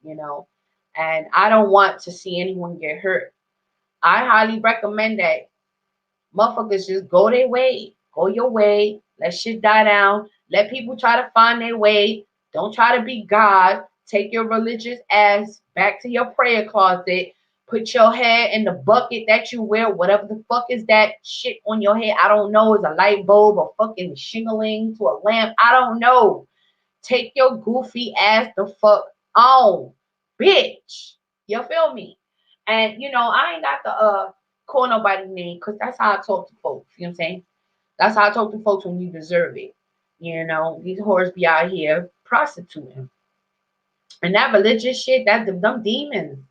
and I don't want to see anyone get hurt. I highly recommend that motherfuckers just go their way, go your way, let shit die down, let people try to find their way. Don't try to be God. Take your religious ass back to your prayer closet. Put your hair in the bucket that you wear, whatever the fuck is that shit on your head. I don't know. It's a light bulb or fucking shingling to a lamp. I don't know. Take your goofy ass the fuck on, bitch. You feel me? And I ain't got to call nobody name because that's how I talk to folks. You know what I'm saying? That's how I talk to folks when you deserve it. These whores be out here prostituting. And that religious shit, that them demons.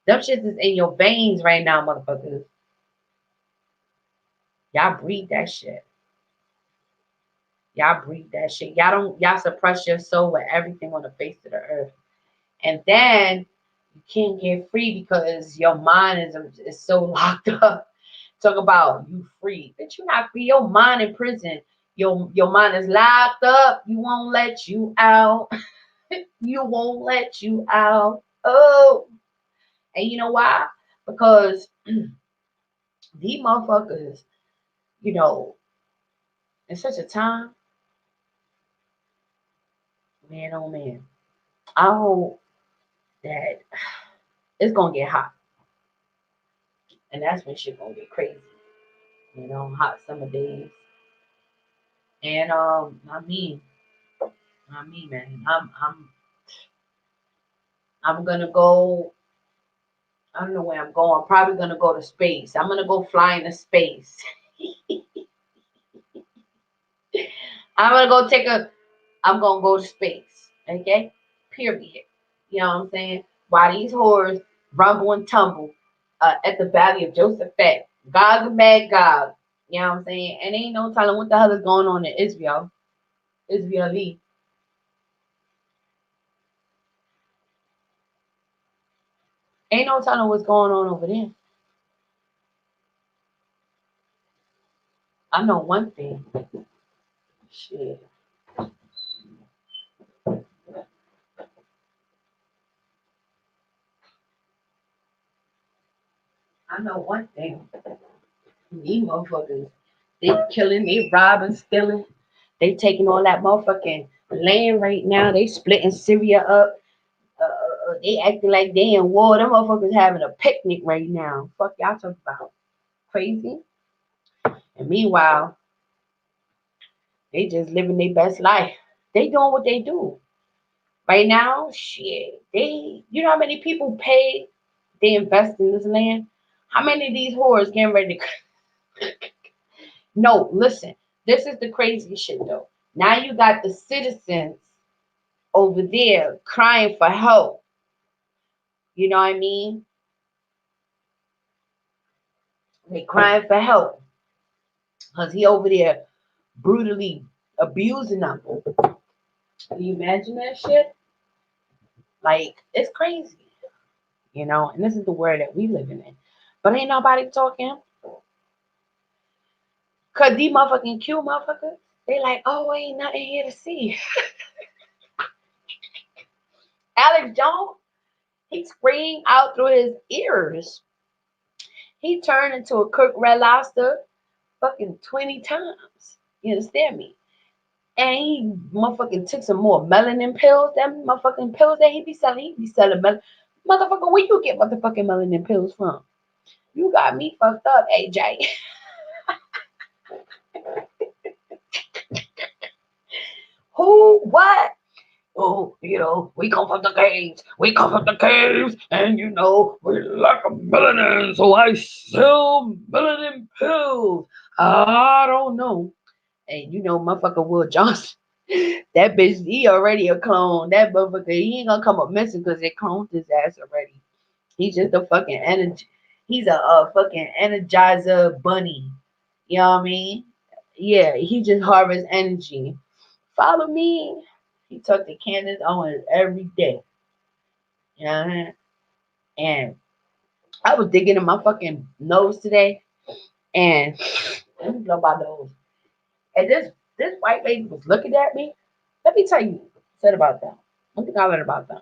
Them shit is in your veins right now, motherfuckers. Y'all breathe that shit. Y'all breathe that shit. Y'all suppress your soul with everything on the face of the earth. And then you can't get free because your mind is so locked up. Talk about you free. But you're not free. Your mind in prison. Your mind is locked up. You won't let you out. You won't let you out. Oh. And you know why? Because these motherfuckers, in such a time, man, oh man, I hope that it's gonna get hot, and that's when shit gonna get crazy. Hot summer days, and man, I'm gonna go. I don't know where I'm going. I'm probably gonna go to space. I'm gonna go fly into space. I'm gonna go take a. I'm gonna go to space. Okay, period. You know what I'm saying? While these whores rumble and tumble at the Valley of Josephat, God's a bad God. You know what I'm saying? And ain't no telling what the hell is going on in Israel. Israeli. Ain't no telling what's going on over there. I know one thing. Shit. I know one thing. These motherfuckers, they killing, they robbing, stealing. They taking all that motherfucking land right now. They splitting Syria up. They acting like they in war. Them motherfuckers having a picnic right now. Fuck y'all talking about? Crazy. And meanwhile, they just living their best life. They doing what they do. Right now, shit. You know how many people pay, they invest in this land? How many of these whores getting ready to No, listen. This is the crazy shit though. Now you got the citizens over there crying for help. You know what I mean? They crying for help. Because he over there brutally abusing them. Can you imagine that shit? Like, it's crazy. And this is the world that we living in. But ain't nobody talking. Cause these motherfucking cute motherfuckers, they like, oh, ain't nothing here to see. Alex Jones, he screamed out through his ears. He turned into a cooked red lobster fucking 20 times. You understand me? And he motherfucking took some more melanin pills. That motherfucking pills that he be selling melanin. Motherfucker, where you get motherfucking melanin pills from? You got me fucked up, AJ. Who? What? Oh, we come from the caves. We come from the caves, and we lack of melanin, so I sell melanin pills. I don't know. And motherfucker Will Johnson, that bitch, he already a clone. That motherfucker, he ain't gonna come up missing because they cloned his ass already. He's just a fucking energy. He's a fucking energizer bunny. You know what I mean? Yeah, he just harvests energy. Follow me. He took the Candace Owens every day. You know what I mean? And I was digging in my fucking nose today, and let me blow my nose. And this white lady was looking at me. Let me tell you what I said about them. One thing I learned about them.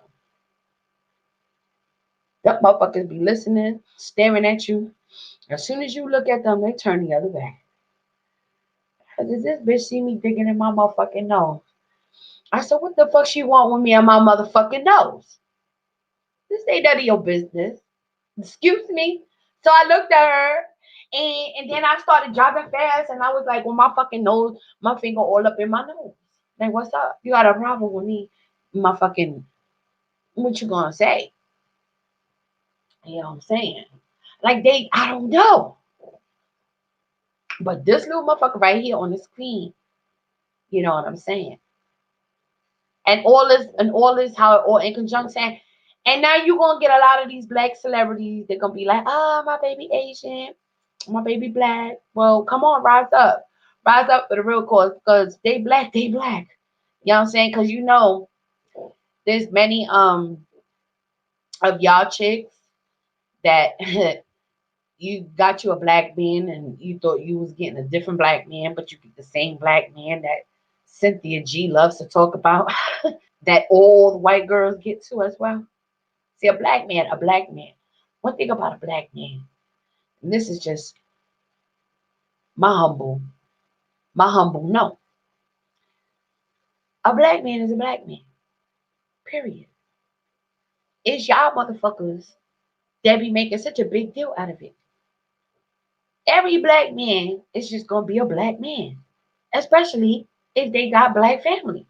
That motherfuckers be listening, staring at you. As soon as you look at them, they turn the other way. Cause this bitch see me digging in my motherfucking nose. I said, what the fuck she want with me on my motherfucking nose? This ain't none of your business. Excuse me. So I looked at her, and then I started driving fast, and I was like, with my fucking nose, my finger all up in my nose. Like, what's up? You got a problem with me? My fucking, what you gonna say? You know what I'm saying? Like I don't know. But this little motherfucker right here on the screen, you know what I'm saying? And how it all in conjunction. And now you're gonna get a lot of these black celebrities. They're gonna be like, ah, my baby Asian, my baby black. Well, come on, rise up for the real cause, because they black, they black. You know what I'm saying? Because there's many of y'all chicks that you got you a black man and you thought you was getting a different black man, but you get the same black man that Cynthia G loves to talk about, that all the white girls get to as well. See, a black man. One thing about a black man, and this is just my humble, no. A black man is a black man. Period. It's y'all motherfuckers that be making such a big deal out of it. Every black man is just gonna be a black man, especially if they got black family.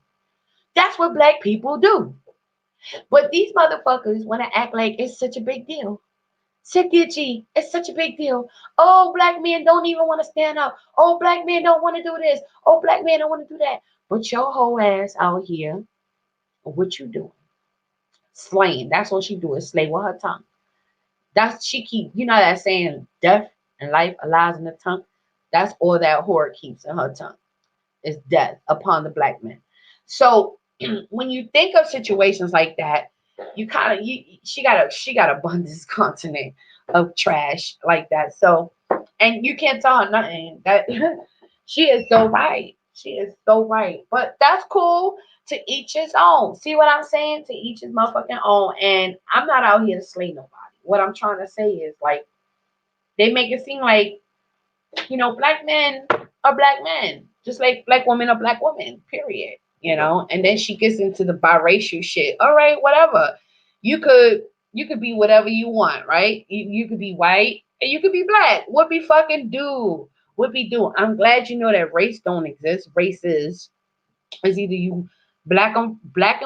That's what black people do. But these motherfuckers want to act like it's such a big deal. Cynthia G, it's such a big deal. Oh, black men don't even want to stand up. Oh, black men don't want to do this. Oh, black men don't want to do that. But your whole ass out here, what you doing? Slaying. That's what she do is slay with her tongue. That's she keep. You know that saying, death and life lies in the tongue. That's all that whore keeps in her tongue. Is death upon the black man. So when you think of situations like that, you kind of she got abundance continent of trash like that. So and you can't tell her nothing. That she is so right. She is so right. But that's cool. To each his own. See what I'm saying? To each his motherfucking own. And I'm not out here to slay nobody. What I'm trying to say is like they make it seem like black men are black men, just like black women are black women, period. And then she gets into the biracial shit. All right, whatever. You could you could be whatever you want, right? You could be white and you could be black. What be fucking do? What be do? I'm glad you know that race don't exist. Race is either you black and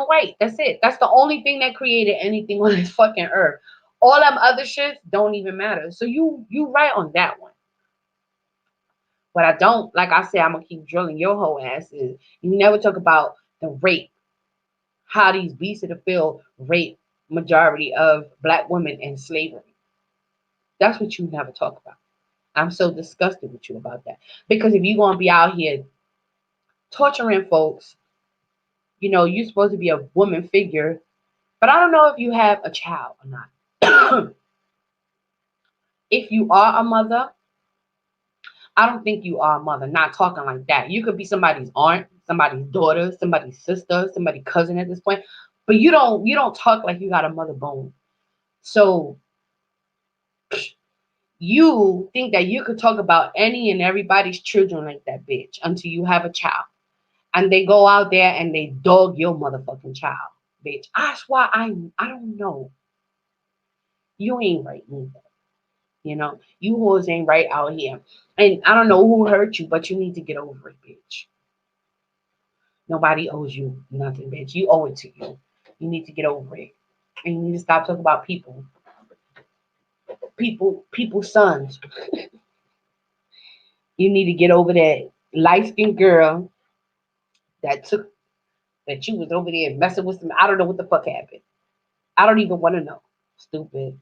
white. That's it. That's the only thing that created anything on this fucking earth. All them other shits don't even matter. So you right on that one. But I don't, like I said, I'm gonna keep drilling your whole ass is you never talk about the rape, how these beasts of the field rape majority of black women in slavery. That's what you never talk about. I'm so disgusted with you about that. Because if you're gonna be out here torturing folks, you're supposed to be a woman figure, but I don't know if you have a child or not. If you are a mother, I don't think you are a mother. Not talking like that. You could be somebody's aunt, somebody's daughter, somebody's sister, somebody's cousin at this point, but you don't talk like you got a mother bone. So you think that you could talk about any and everybody's children like that, bitch, until you have a child, and they go out there and they dog your motherfucking child, bitch. That's why I don't know. You ain't right neither. You hoes ain't right out here, and I don't know who hurt you, but you need to get over it, bitch. Nobody owes you nothing, bitch. You owe it to you. You need to get over it. And you need to stop talking about people's sons. You need to get over that light skinned girl that took that you was over there messing with some. I don't know what the fuck happened. I don't even want to know. Stupid.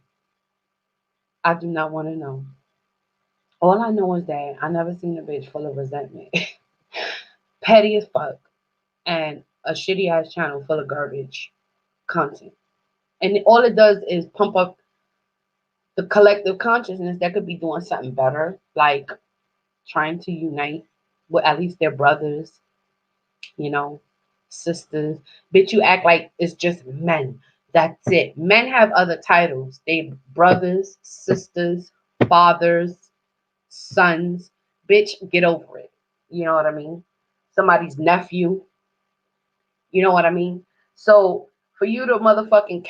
I do not want to know. All I know is that I never seen a bitch full of resentment. Petty as fuck. And a shitty ass channel full of garbage content. And all it does is pump up the collective consciousness that could be doing something better, like trying to unite with at least their brothers, you know, sisters. Bitch, you act like it's just men. That's it. Men have other titles. They brothers, sisters, fathers, sons. Bitch, get over it. You know what I mean? Somebody's nephew. You know what I mean? So for you to motherfucking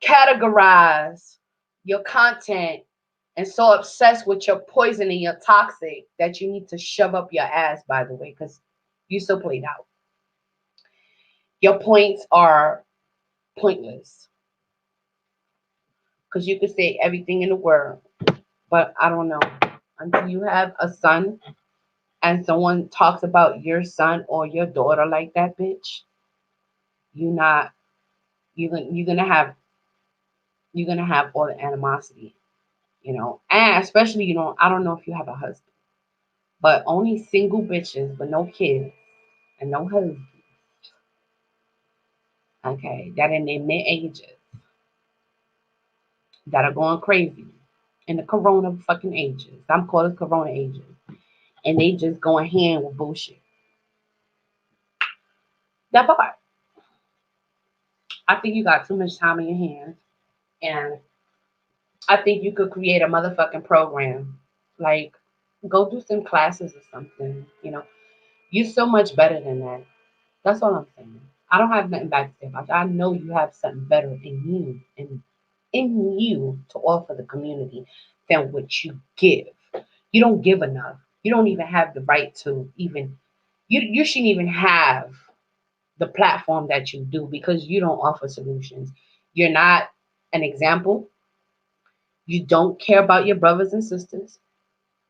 categorize your content and so obsessed with your poison and your toxic that you need to shove up your ass, by the way, because you still played out. Your points are pointless because you could say everything in the world, but I don't know. Until you have a son and someone talks about your son or your daughter like that, bitch, you not you're gonna have all the animosity, and especially I don't know if you have a husband, but only single bitches with no kids and no husband, okay, that in their mid ages that are going crazy in the corona fucking ages. I'm calling it corona ages, and they just going hand with bullshit. That part. I think you got too much time in your hands, and I think you could create a motherfucking program. Like, go do some classes or something. You're so much better than that. That's all I'm saying. I don't have nothing bad to say about you. I know you have something better in you and in you to offer the community than what you give. You don't give enough. You don't even have the right to even you shouldn't even have the platform that you do because you don't offer solutions. You're not an example. You don't care about your brothers and sisters.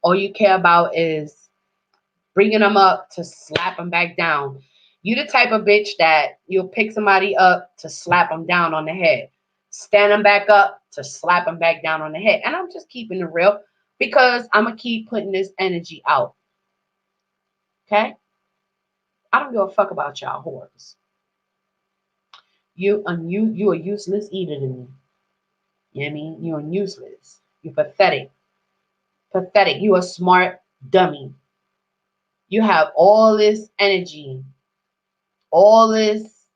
All you care about is bringing them up to slap them back down. You the type of bitch that you'll pick somebody up to slap them down on the head, stand them back up to slap them back down on the head. And I'm just keeping it real because I'm gonna keep putting this energy out. Okay? I don't give a fuck about y'all whores. You a useless eater to me. You know what I mean? You're useless. You're pathetic. Pathetic. You a smart dummy. You have all this energy, all this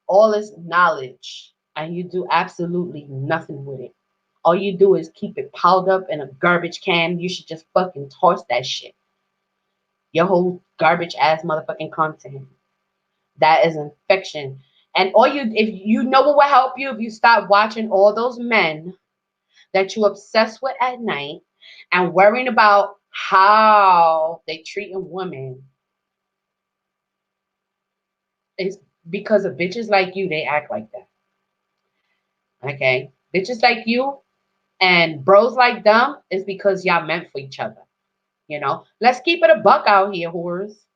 knowledge, and you do absolutely nothing with it. All you do is keep it piled up in a garbage can. You should just fucking toss that shit. Your whole garbage ass motherfucking content. That is infection. And if you know what will help you if you stop watching all those men that you obsessed with at night and worrying about how they treating women, it's because of bitches like you, they act like that. Okay? Bitches like you and bros like them is because y'all meant for each other. Let's keep it a buck out here, whores.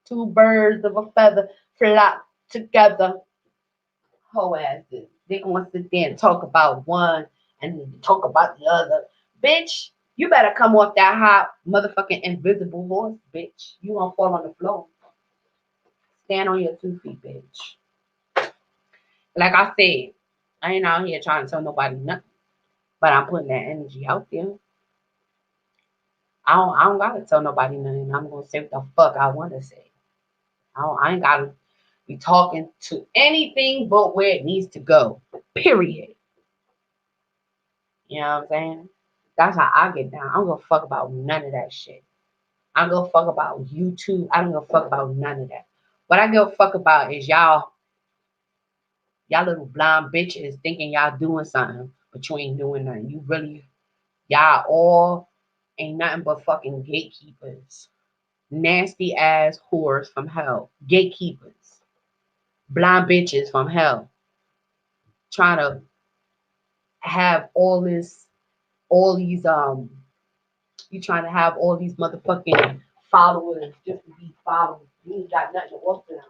Two birds of a feather flock together. Hoe asses. They gonna sit there and talk about one and then talk about the other. Bitch, you better come off that hot motherfucking invisible horse, bitch. You gonna fall on the floor. Stand on your 2 feet, bitch. Like I said, I ain't out here trying to tell nobody nothing. But I'm putting that energy out there. I don't gotta tell nobody nothing. I'm gonna say what the fuck I wanna say. I ain't gotta be talking to anything but where it needs to go. Period. You know what I'm saying? That's how I get down. I don't give a fuck about none of that shit. I don't give a fuck about YouTube. I don't give a fuck about none of that. What I give a fuck about is y'all little blind bitches thinking y'all doing something, but you ain't doing nothing. Y'all all ain't nothing but fucking gatekeepers. Nasty ass whores from hell. Gatekeepers. Blind bitches from hell. Trying to have all these you trying to have all these motherfucking followers just to be followers. You ain't got nothing to offer them.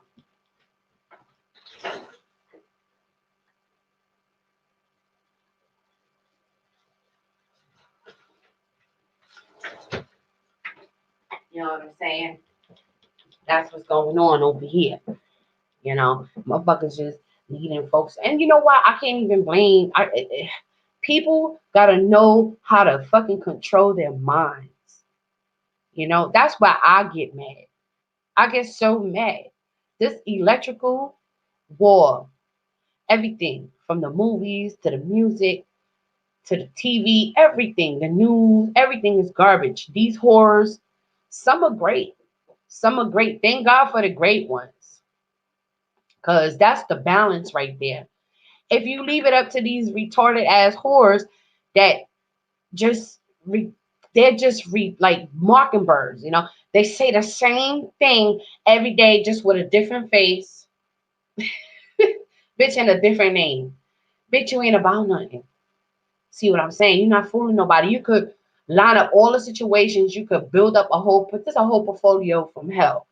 You know what I'm saying? That's what's going on over here. Motherfuckers just needing folks. And you know what? I can't even blame. People gotta know how to fucking control their minds. That's why I get mad. I get so mad. This electrical war, everything from the movies to the music to the TV, everything, the news, everything is garbage. These horrors, some are great. Some are great. Thank God for the great ones. Because that's the balance right there. If you leave it up to these retarded ass whores that just they're just like mockingbirds, you know. They say the same thing every day, just with a different face, bitch, and a different name. Bitch, you ain't about nothing. See what I'm saying? You're not fooling nobody. You could line up all the situations. You could build up there's a whole portfolio from hell,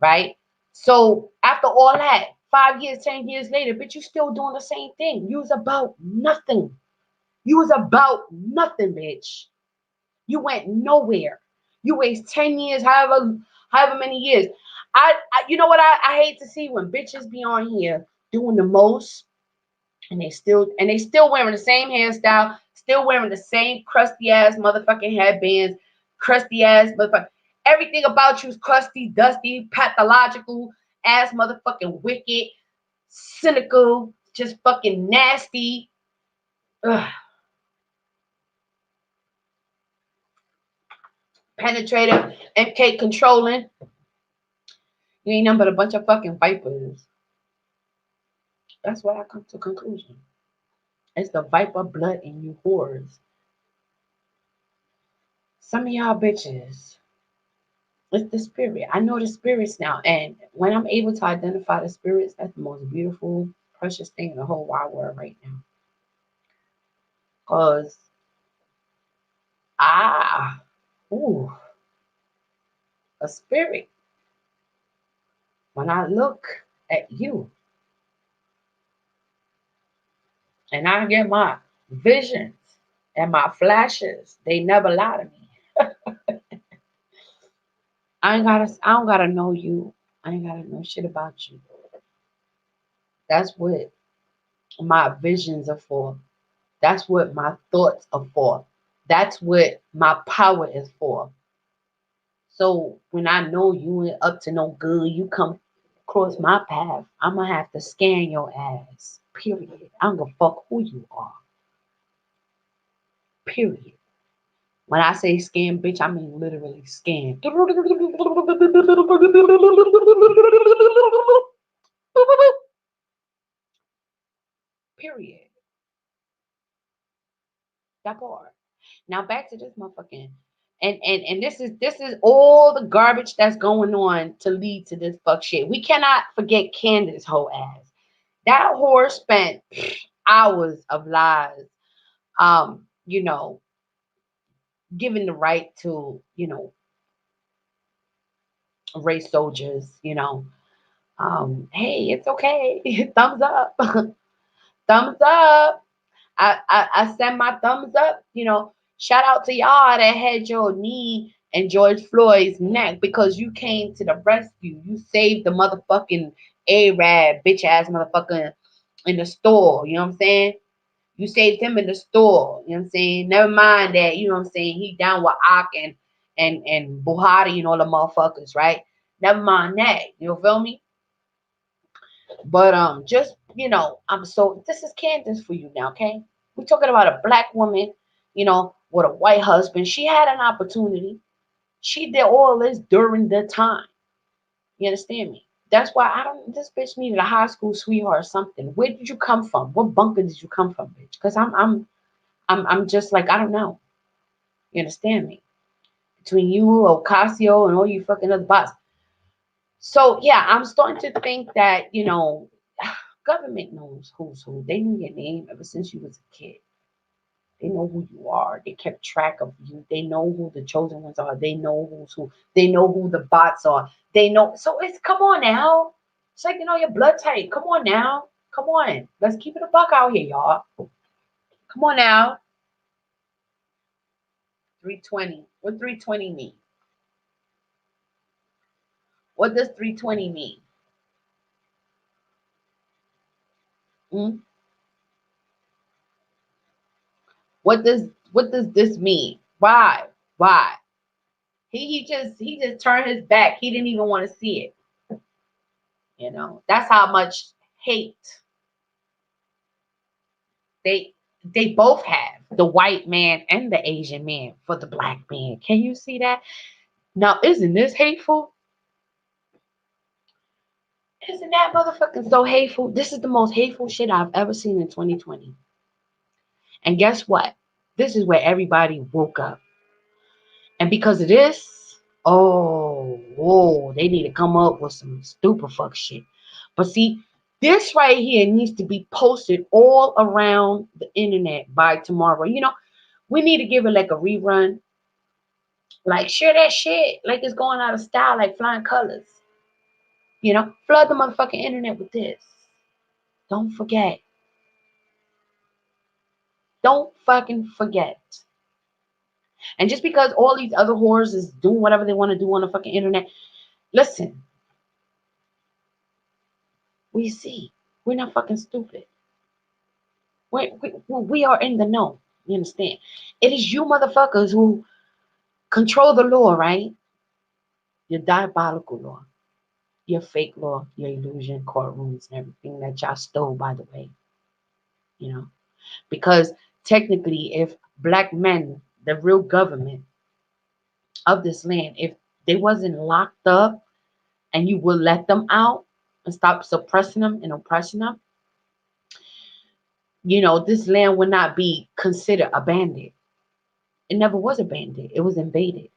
right? So after all that, 5 years, 10 years later, bitch, you still doing the same thing. You was about nothing. You was about nothing, bitch. You went nowhere. You waste 10 years, however many years. You know what I hate to see when bitches be on here doing the most and they still wearing the same hairstyle, still wearing the same crusty ass motherfucking headbands, crusty ass motherfucker. Everything about you is crusty, dusty, pathological ass motherfucking wicked, cynical, just fucking nasty. Ugh. Penetrative, MK controlling. You ain't nothing but a bunch of fucking vipers. That's what I come to conclusion. It's the viper blood in you whores. Some of y'all bitches, it's the spirit. I know the spirits now. And when I'm able to identify the spirits, that's the most beautiful, precious thing in the whole wide world right now. Because, ah, ooh, a spirit. When I look at you and I get my visions and my flashes, they never lie to me. I don't gotta know you. I ain't gotta know shit about you. That's what my visions are for. That's what my thoughts are for. That's what my power is for. So when I know you ain't up to no good, you come across my path, I'm gonna have to scan your ass. Period. I don't give a fuck who you are. Period. When I say scan, bitch, I mean literally scan. Period. That part. Now back to this motherfucking and this is all the garbage that's going on to lead to this fuck shit. We cannot forget Candace whole ass. That whore spent hours of lies, you know, giving the right to, race soldiers, hey, it's okay. Thumbs up. Thumbs up. I send my thumbs up. Shout out to y'all that had your knee and George Floyd's neck because you came to the rescue. You saved the motherfucking Arab bitch ass motherfucker in the store. You know what I'm saying? You saved him in the store. You know what I'm saying? Never mind that. You know what I'm saying? He down with Ak and Buhari and all the motherfuckers, right? Never mind that. You feel me? But just I'm so this is Candace for you now, okay? We're talking about a black woman, with a white husband. She had an opportunity. She did all this during the time. You understand me? That's why I don't. This bitch needed a high school sweetheart or something. Where did you come from? What bunker did you come from, bitch? Because I'm just like I don't know. You understand me? Between you, Ocasio, and all you fucking other bots. So yeah, I'm starting to think that government knows who's who. They knew your name ever since you was a kid. They know who you are. They kept track of you. They know who the chosen ones are. They know who's who. They know who the bots are. They know. So it's come on now. It's like your blood type. Come on now. Come on. Let's keep it a buck out here, y'all. Come on now. 320. What 320 mean? What does 320 mean? Hmm? What does this mean? Why? Why? He just turned his back. He didn't even want to see it. That's how much hate they both have, the white man and the Asian man, for the black man. Can you see that? Now, isn't this hateful? Isn't that motherfucking so hateful? This is the most hateful shit I've ever seen in 2020. And guess what? This is where everybody woke up. And because of this, oh, whoa, they need to come up with some stupid fuck shit. But see, this right here needs to be posted all around the internet by tomorrow. We need to give it like a rerun. Like, share that shit like it's going out of style, like flying colors. Flood the motherfucking internet with this. Don't forget. Don't fucking forget. And just because all these other whores is doing whatever they want to do on the fucking internet, listen, we see. We're not fucking stupid. We are in the know. You understand? It is you motherfuckers who control the law, right? Your diabolical law, your fake law, your illusion courtrooms and everything that y'all stole, by the way. You know, because technically, if black men, the real government of this land, if they wasn't locked up and you will let them out and stop suppressing them and oppressing them, this land would not be considered abandoned. It never was abandoned. It was invaded.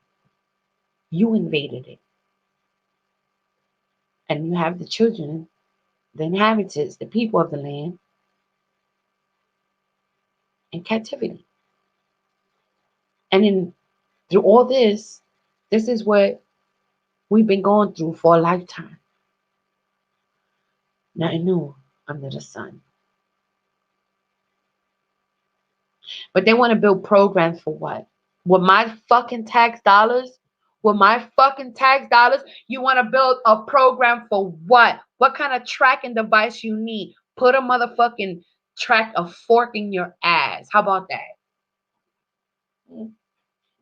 You invaded it. And you have the children, the inhabitants, the people of the land in captivity. And in through all this is what we've been going through for a lifetime. Nothing new under the sun. But they want to build programs for what? With my fucking tax dollars? With my fucking tax dollars? You want to build a program for what? What kind of tracking device you need? Put a motherfucking track a fork in your ass. How about that?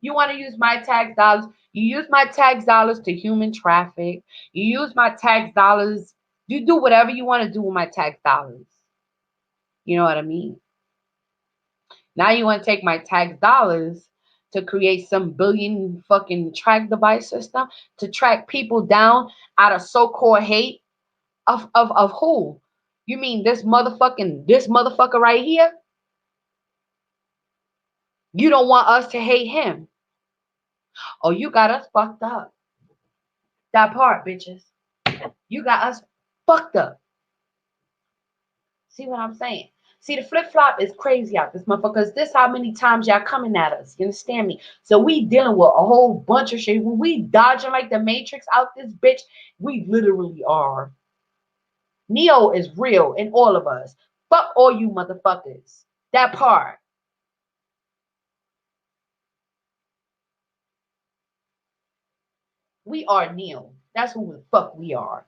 You want to use my tax dollars? You use my tax dollars to human traffic. You use my tax dollars. You do whatever you want to do with my tax dollars. You know what I mean? Now you want to take my tax dollars to create some billion fucking track device system to track people down out of so-called hate of who? You mean this motherfucker right here? You don't want us to hate him. Oh, you got us fucked up. That part, bitches. You got us fucked up. See what I'm saying? See, the flip flop is crazy out this motherfucker. This how many times y'all coming at us. You understand me? So we dealing with a whole bunch of shit. When we dodging like the Matrix out this bitch, we literally are. Neo is real in all of us. Fuck all you motherfuckers. That part. We are Neo. That's who the fuck we are.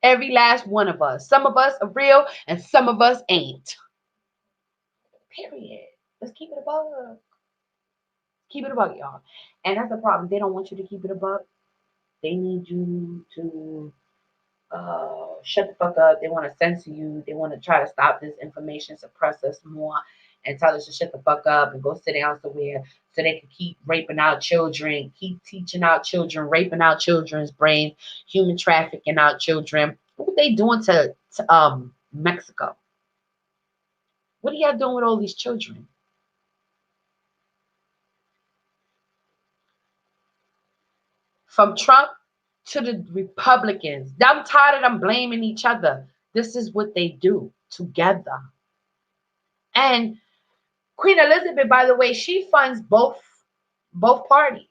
Every last one of us. Some of us are real and some of us ain't. Period. Let's keep it above. Keep it above, y'all. And that's the problem. They don't want you to keep it above. They need you to shut the fuck up. They want to censor you. They want to try to stop this information, suppress us more, and tell us to shut the fuck up and go sit down somewhere so they can keep raping our children, keep teaching our children, raping our children's brains, human trafficking our children. What are they doing to Mexico? What are y'all doing with all these children? From Trump to the Republicans. I'm tired of them blaming each other. This is what they do together. And Queen Elizabeth, by the way, she funds both parties.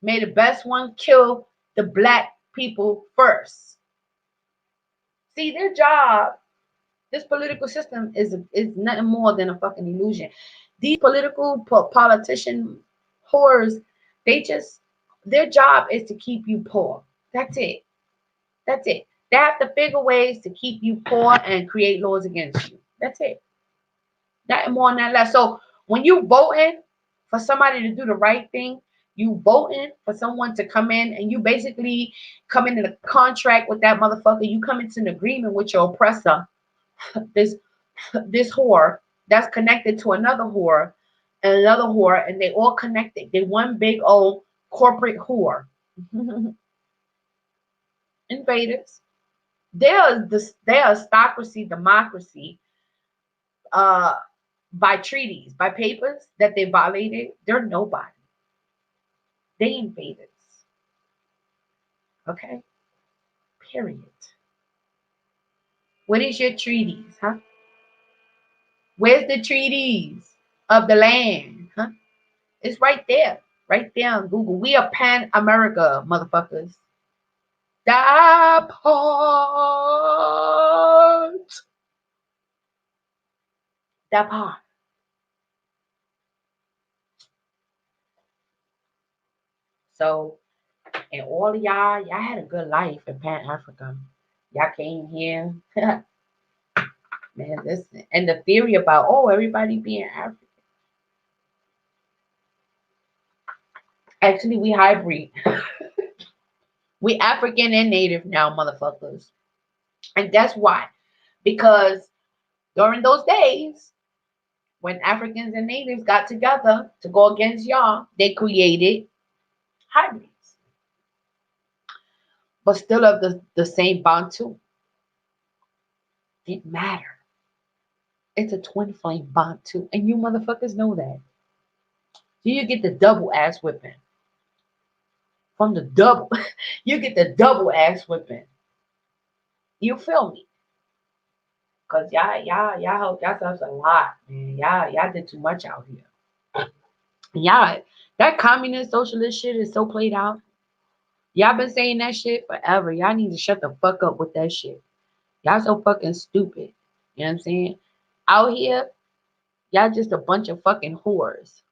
May the best one kill the black people first. See, their job, this political system is nothing more than a fucking illusion. These politician whores, their job is to keep you poor. That's it. That's it. They have to figure ways to keep you poor and create laws against you. That's it. Nothing more, nothing less. So when you voting for somebody to do the right thing, you voting for someone to come in and you basically come into a contract with that motherfucker. You come into an agreement with your oppressor, this this whore that's connected to another whore, and they all connected. They one big old corporate whore. Invaders. Their aristocracy, democracy, uh, by treaties, by papers that they violated, they're nobody. They invaders. Okay? Period. What is your treaties, huh? Where's the treaties of the land, huh? It's right there. Right there on Google. We are Pan America, motherfuckers. That part. That part. So, and all of y'all had a good life in Pan Africa. Y'all came here. Man, listen. And the theory about, oh, everybody being African. Actually, we hybrid. We African and native now, motherfuckers. And that's why. Because during those days, when Africans and natives got together to go against y'all, they created hybrids. But still of the same Bantu. Didn't matter. It's a twin flame Bantu. And you motherfuckers know that. So you get the double ass whipping. From the double. You get the double ass whipping. You feel me? Cause y'all helped yourselves a lot, man. Y'all did too much out here. Y'all, that communist socialist shit is so played out. Y'all been saying that shit forever. Y'all need to shut the fuck up with that shit. Y'all so fucking stupid. You know what I'm saying? Out here, y'all just a bunch of fucking whores.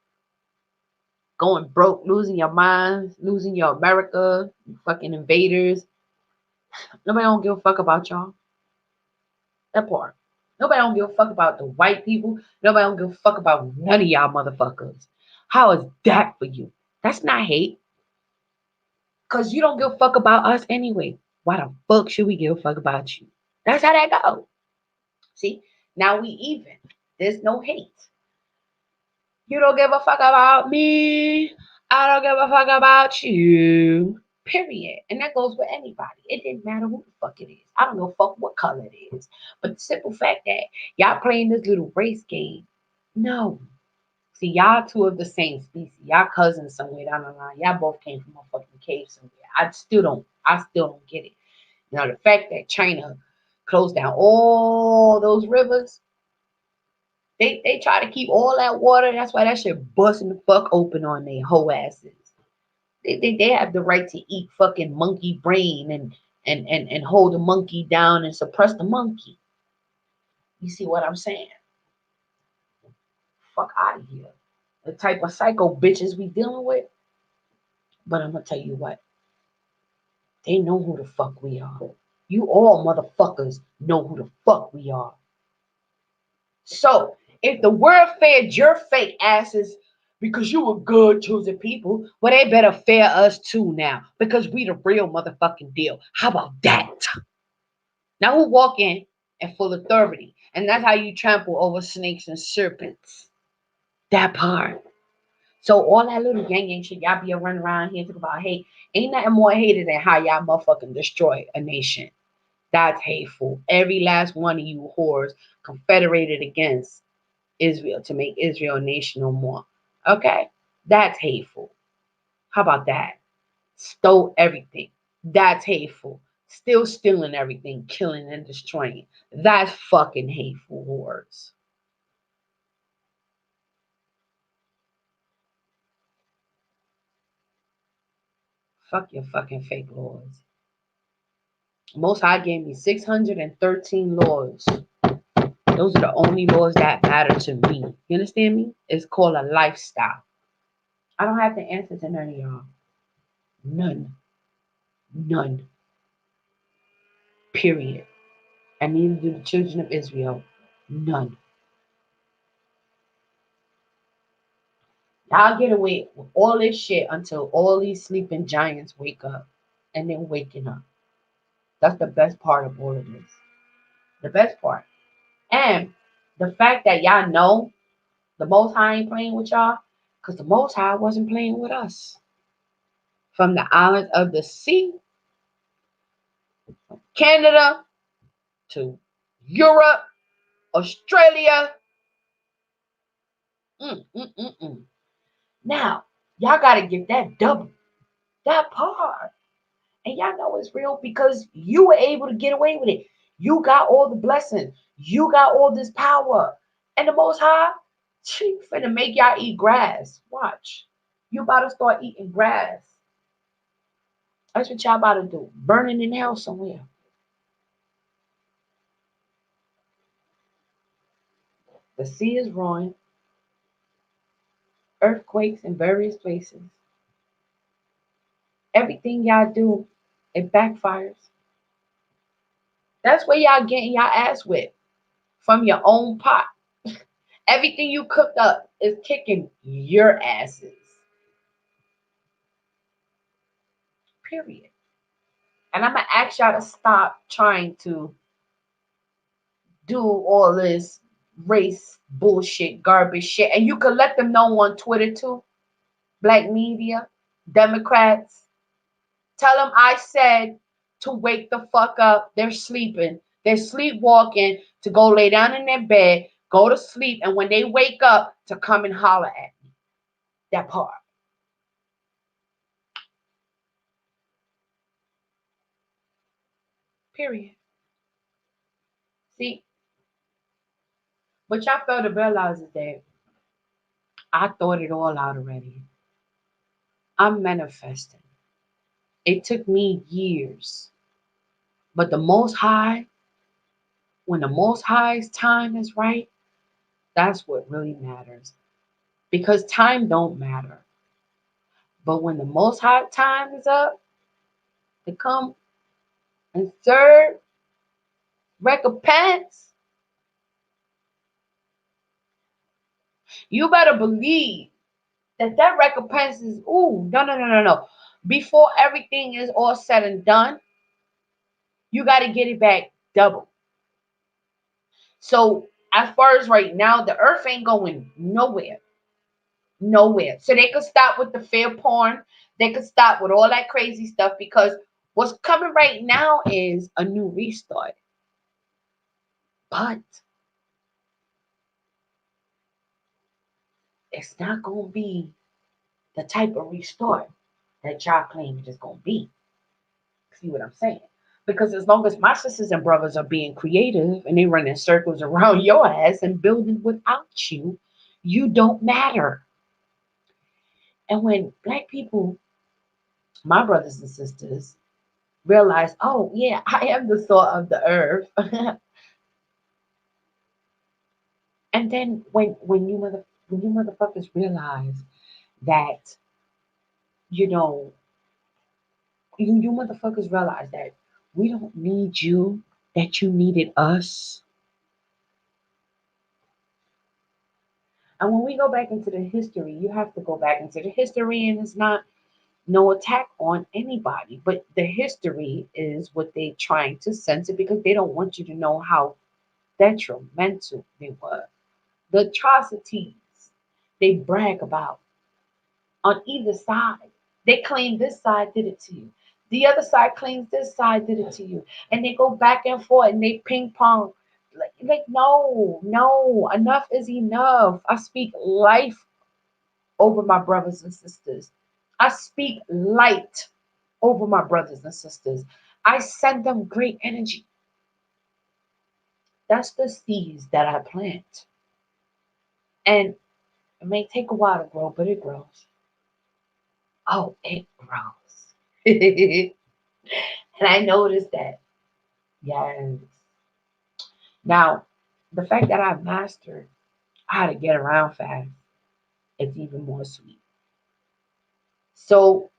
Going broke, losing your minds, losing your America, you fucking invaders. Nobody don't give a fuck about y'all. That part. Nobody don't give a fuck about the white people. Nobody don't give a fuck about none of y'all motherfuckers. How is that for you? That's not hate. Cause you don't give a fuck about us anyway. Why the fuck should we give a fuck about you? That's how that go. See, now we even. There's no hate. You don't give a fuck about me. I don't give a fuck about you. Period. And that goes with anybody. It didn't matter who the fuck it is. I don't give a fuck what color it is. But the simple fact that y'all playing this little race game, no. See, y'all two of the same species. Y'all cousins somewhere down the line. Y'all both came from a fucking cave somewhere. I still don't get it. Now the fact that China closed down all those rivers, they try to keep all that water. That's why that shit busting the fuck open on their whole asses. They have the right to eat fucking monkey brain and hold the monkey down and suppress the monkey. You see what I'm saying? Fuck out of here. The type of psycho bitches we dealing with. But I'm gonna tell you what. They know who the fuck we are. You all motherfuckers know who the fuck we are. So if the world fed your fake asses because you were good choosing people, well, they better fare us too now because we the real motherfucking deal. How about that? Now who walking in full authority, and that's how you trample over snakes and serpents. That part. So all that little gang shit y'all be running around here talking about hate, ain't nothing more hated than how y'all motherfucking destroy a nation. That's hateful. Every last one of you whores confederated against Israel to make Israel a nation no more. Okay? That's hateful. How about that? Stole everything. That's hateful. Still stealing everything, killing and destroying. That's fucking hateful whores. Fuck your fucking fake laws. Most High gave me 613 laws. Those are the only laws that matter to me. You understand me? It's called a lifestyle. I don't have to answer to none of y'all. None. None. Period. And neither do the children of Israel. None. Y'all get away with all this shit until all these sleeping giants wake up. And then waking up. That's the best part of all of this. The best part. And the fact that y'all know the Most High ain't playing with y'all, because the Most High wasn't playing with us. From the islands of the sea, Canada to Europe, Australia. Mm, mm, mm, mm. Now, y'all got to get that double, that part. And y'all know it's real because you were able to get away with it. You got all the blessings. You got all this power. And the Most High, she finna make y'all eat grass. Watch. You about to start eating grass. That's what y'all about to do. Burning in hell somewhere. The sea is ruined. Earthquakes in various places. Everything y'all do, it backfires. That's where y'all getting y'all ass whipped from your own pot. Everything you cooked up is kicking your asses. Period. And I'm gonna ask y'all to stop trying to do all this race bullshit, garbage shit. And you can let them know on Twitter too. Black media, Democrats. Tell them I said to wake the fuck up. They're sleeping. They're sleepwalking to go lay down in their bed, go to sleep, and when they wake up, to come and holler at me. That part. Period. See, what y'all fail to realize is that I thought it all out already. I'm manifesting. It took me years. But the Most High, when the Most High's time is right, that's what really matters. Because time don't matter. But when the Most High time is up to come and serve recompense, you better believe that that recompense is, ooh, no, no, no, no, no. Before everything is all said and done, you got to get it back double. So as far as right now, the earth ain't going nowhere. Nowhere. So they could stop with the fear porn. They could stop with all that crazy stuff because what's coming right now is a new restart. But it's not going to be the type of restart that y'all claim it is going to be. See what I'm saying? Because as long as my sisters and brothers are being creative and they running circles around your ass and building without you, you don't matter. And when black people, my brothers and sisters, realize, oh yeah, I am the salt of the earth. And then when you motherfuckers realize that, you know, you motherfuckers realize that we don't need you, that you needed us. And when we go back into the history, you have to go back into the history, and it's not no attack on anybody, but the history is what they're trying to censor because they don't want you to know how detrimental they were. The atrocities they brag about on either side. They claim this side did it to you. The other side claims this side did it to you. And they go back and forth and they ping pong. Like no, no, enough is enough. I speak life over my brothers and sisters. I speak light over my brothers and sisters. I send them great energy. That's the seeds that I plant. And it may take a while to grow, but it grows. Oh, it grows. And I noticed that. Yes. Now, the fact that I've mastered how to get around fast, it's even more sweet. So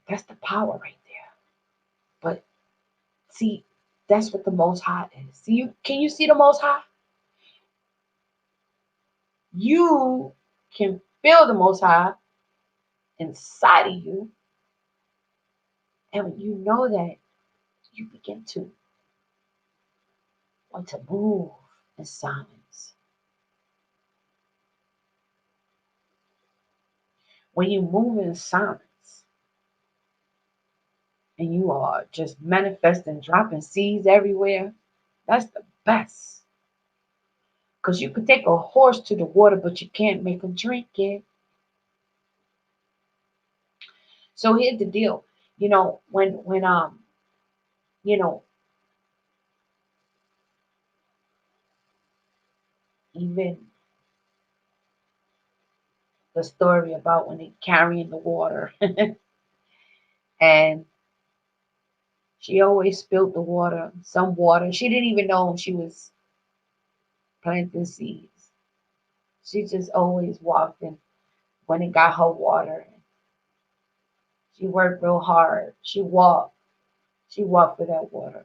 that's the power right there. But see, that's what the Most High is. See, you can you see the Most High? You can feel the Most High inside of you, and when you know that, you begin to want to move in silence. When you move in silence, and you are just manifesting, dropping seeds everywhere, that's the best. Because you could take a horse to the water, but you can't make him drink it. So here's the deal. When you know, even the story about when they carrying the water and she always spilled the water, some water. She didn't even know she was planting seeds. She just always walked and when it got her water. She worked real hard. She walked. She walked for that water.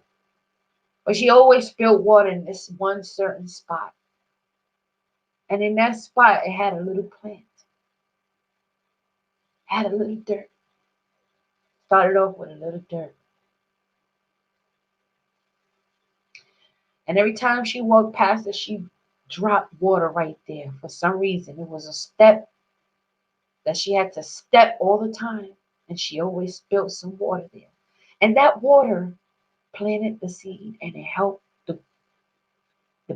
But she always spilled water in this one certain spot. And in that spot, it had a little plant, had a little dirt. Started off with a little dirt. And every time she walked past it, she dropped water right there. For some reason, it was a step that she had to step all the time. And she always spilled some water there. And that water planted the seed and it helped the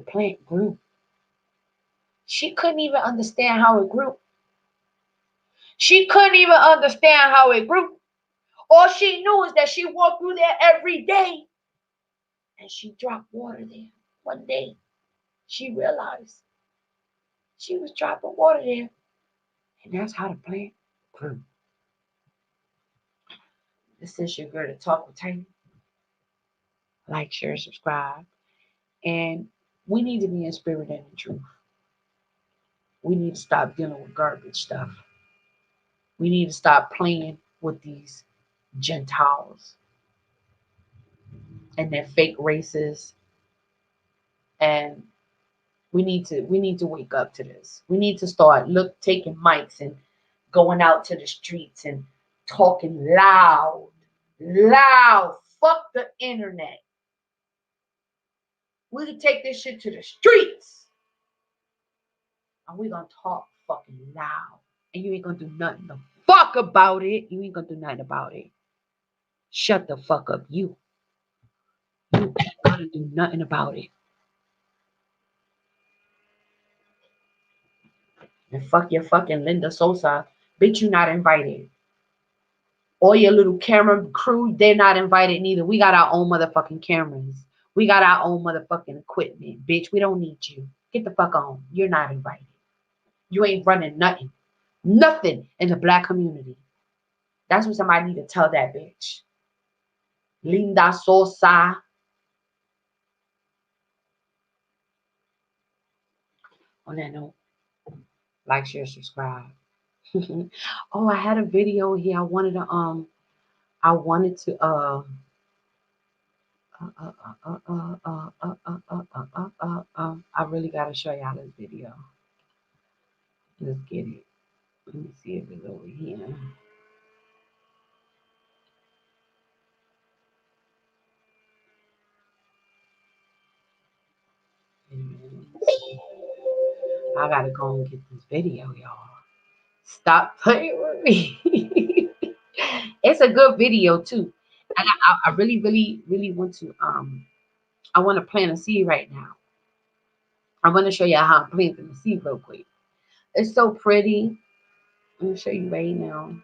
plant grew. She couldn't even understand how it grew. She couldn't even understand how it grew. All she knew is that she walked through there every day and she dropped water there. One day, she realized she was dropping water there, and that's how the plant grew. This is your girl to talk with Tiny. Like, share, subscribe. And we need to be in spirit and in truth. We need to stop dealing with garbage stuff. We need to stop playing with these Gentiles and their fake races. And we need to wake up to this. We need to start taking mics and going out to the streets and talking loud. Fuck the internet. We can take this shit to the streets. And we're gonna talk fucking loud. And you ain't gonna do nothing the fuck about it. You ain't gonna do nothing about it. Shut the fuck up, you. You ain't gonna do nothing about it. And fuck your fucking Linda Sosa. Bitch, you not invited. All your little camera crew, they're not invited neither. We got our own motherfucking cameras. We got our own motherfucking equipment. Bitch, we don't need you. Get the fuck on. You're not invited. You ain't running nothing. Nothing in the black community. That's what somebody need to tell that bitch. Linda Sosa. On that note, like, share, subscribe. Oh, I had a video here. I wanted to I really gotta show y'all this video. Let's get it. Let me see if it's over here. I gotta go and get this video, y'all. Stop playing with me. It's a good video too. And I really, really, really want to I want to plant a seed right now. I want to show you how I'm planting the seed real quick. It's so pretty. Let me show you right now.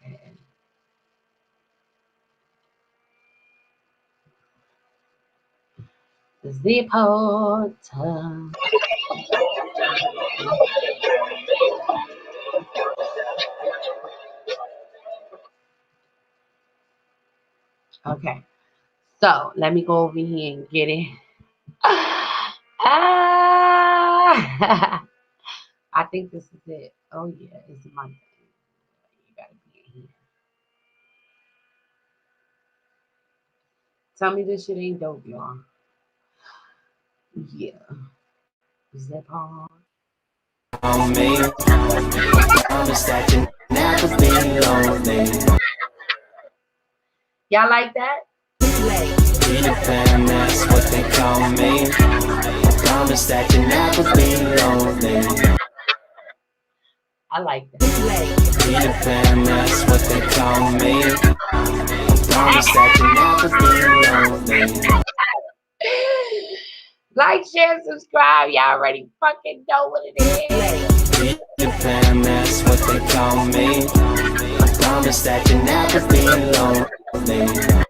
Okay. The zip portal. Okay. So let me go over here and get it. I think this is it. Oh yeah, it's my thing. You gotta be in here. Tell me this shit ain't dope, y'all. Yeah. Zip on. On me. Promise that you never be lonely. Y'all like that? Peter Pan, that's what they call me. Promise that you never be lonely. I like that. Peter Pan, that's what they call me. Promise that you never be lonely. Like, share, subscribe. Y'all already fucking know what it is. Peter Pan, that's what they call me. Promise that you never be lonely.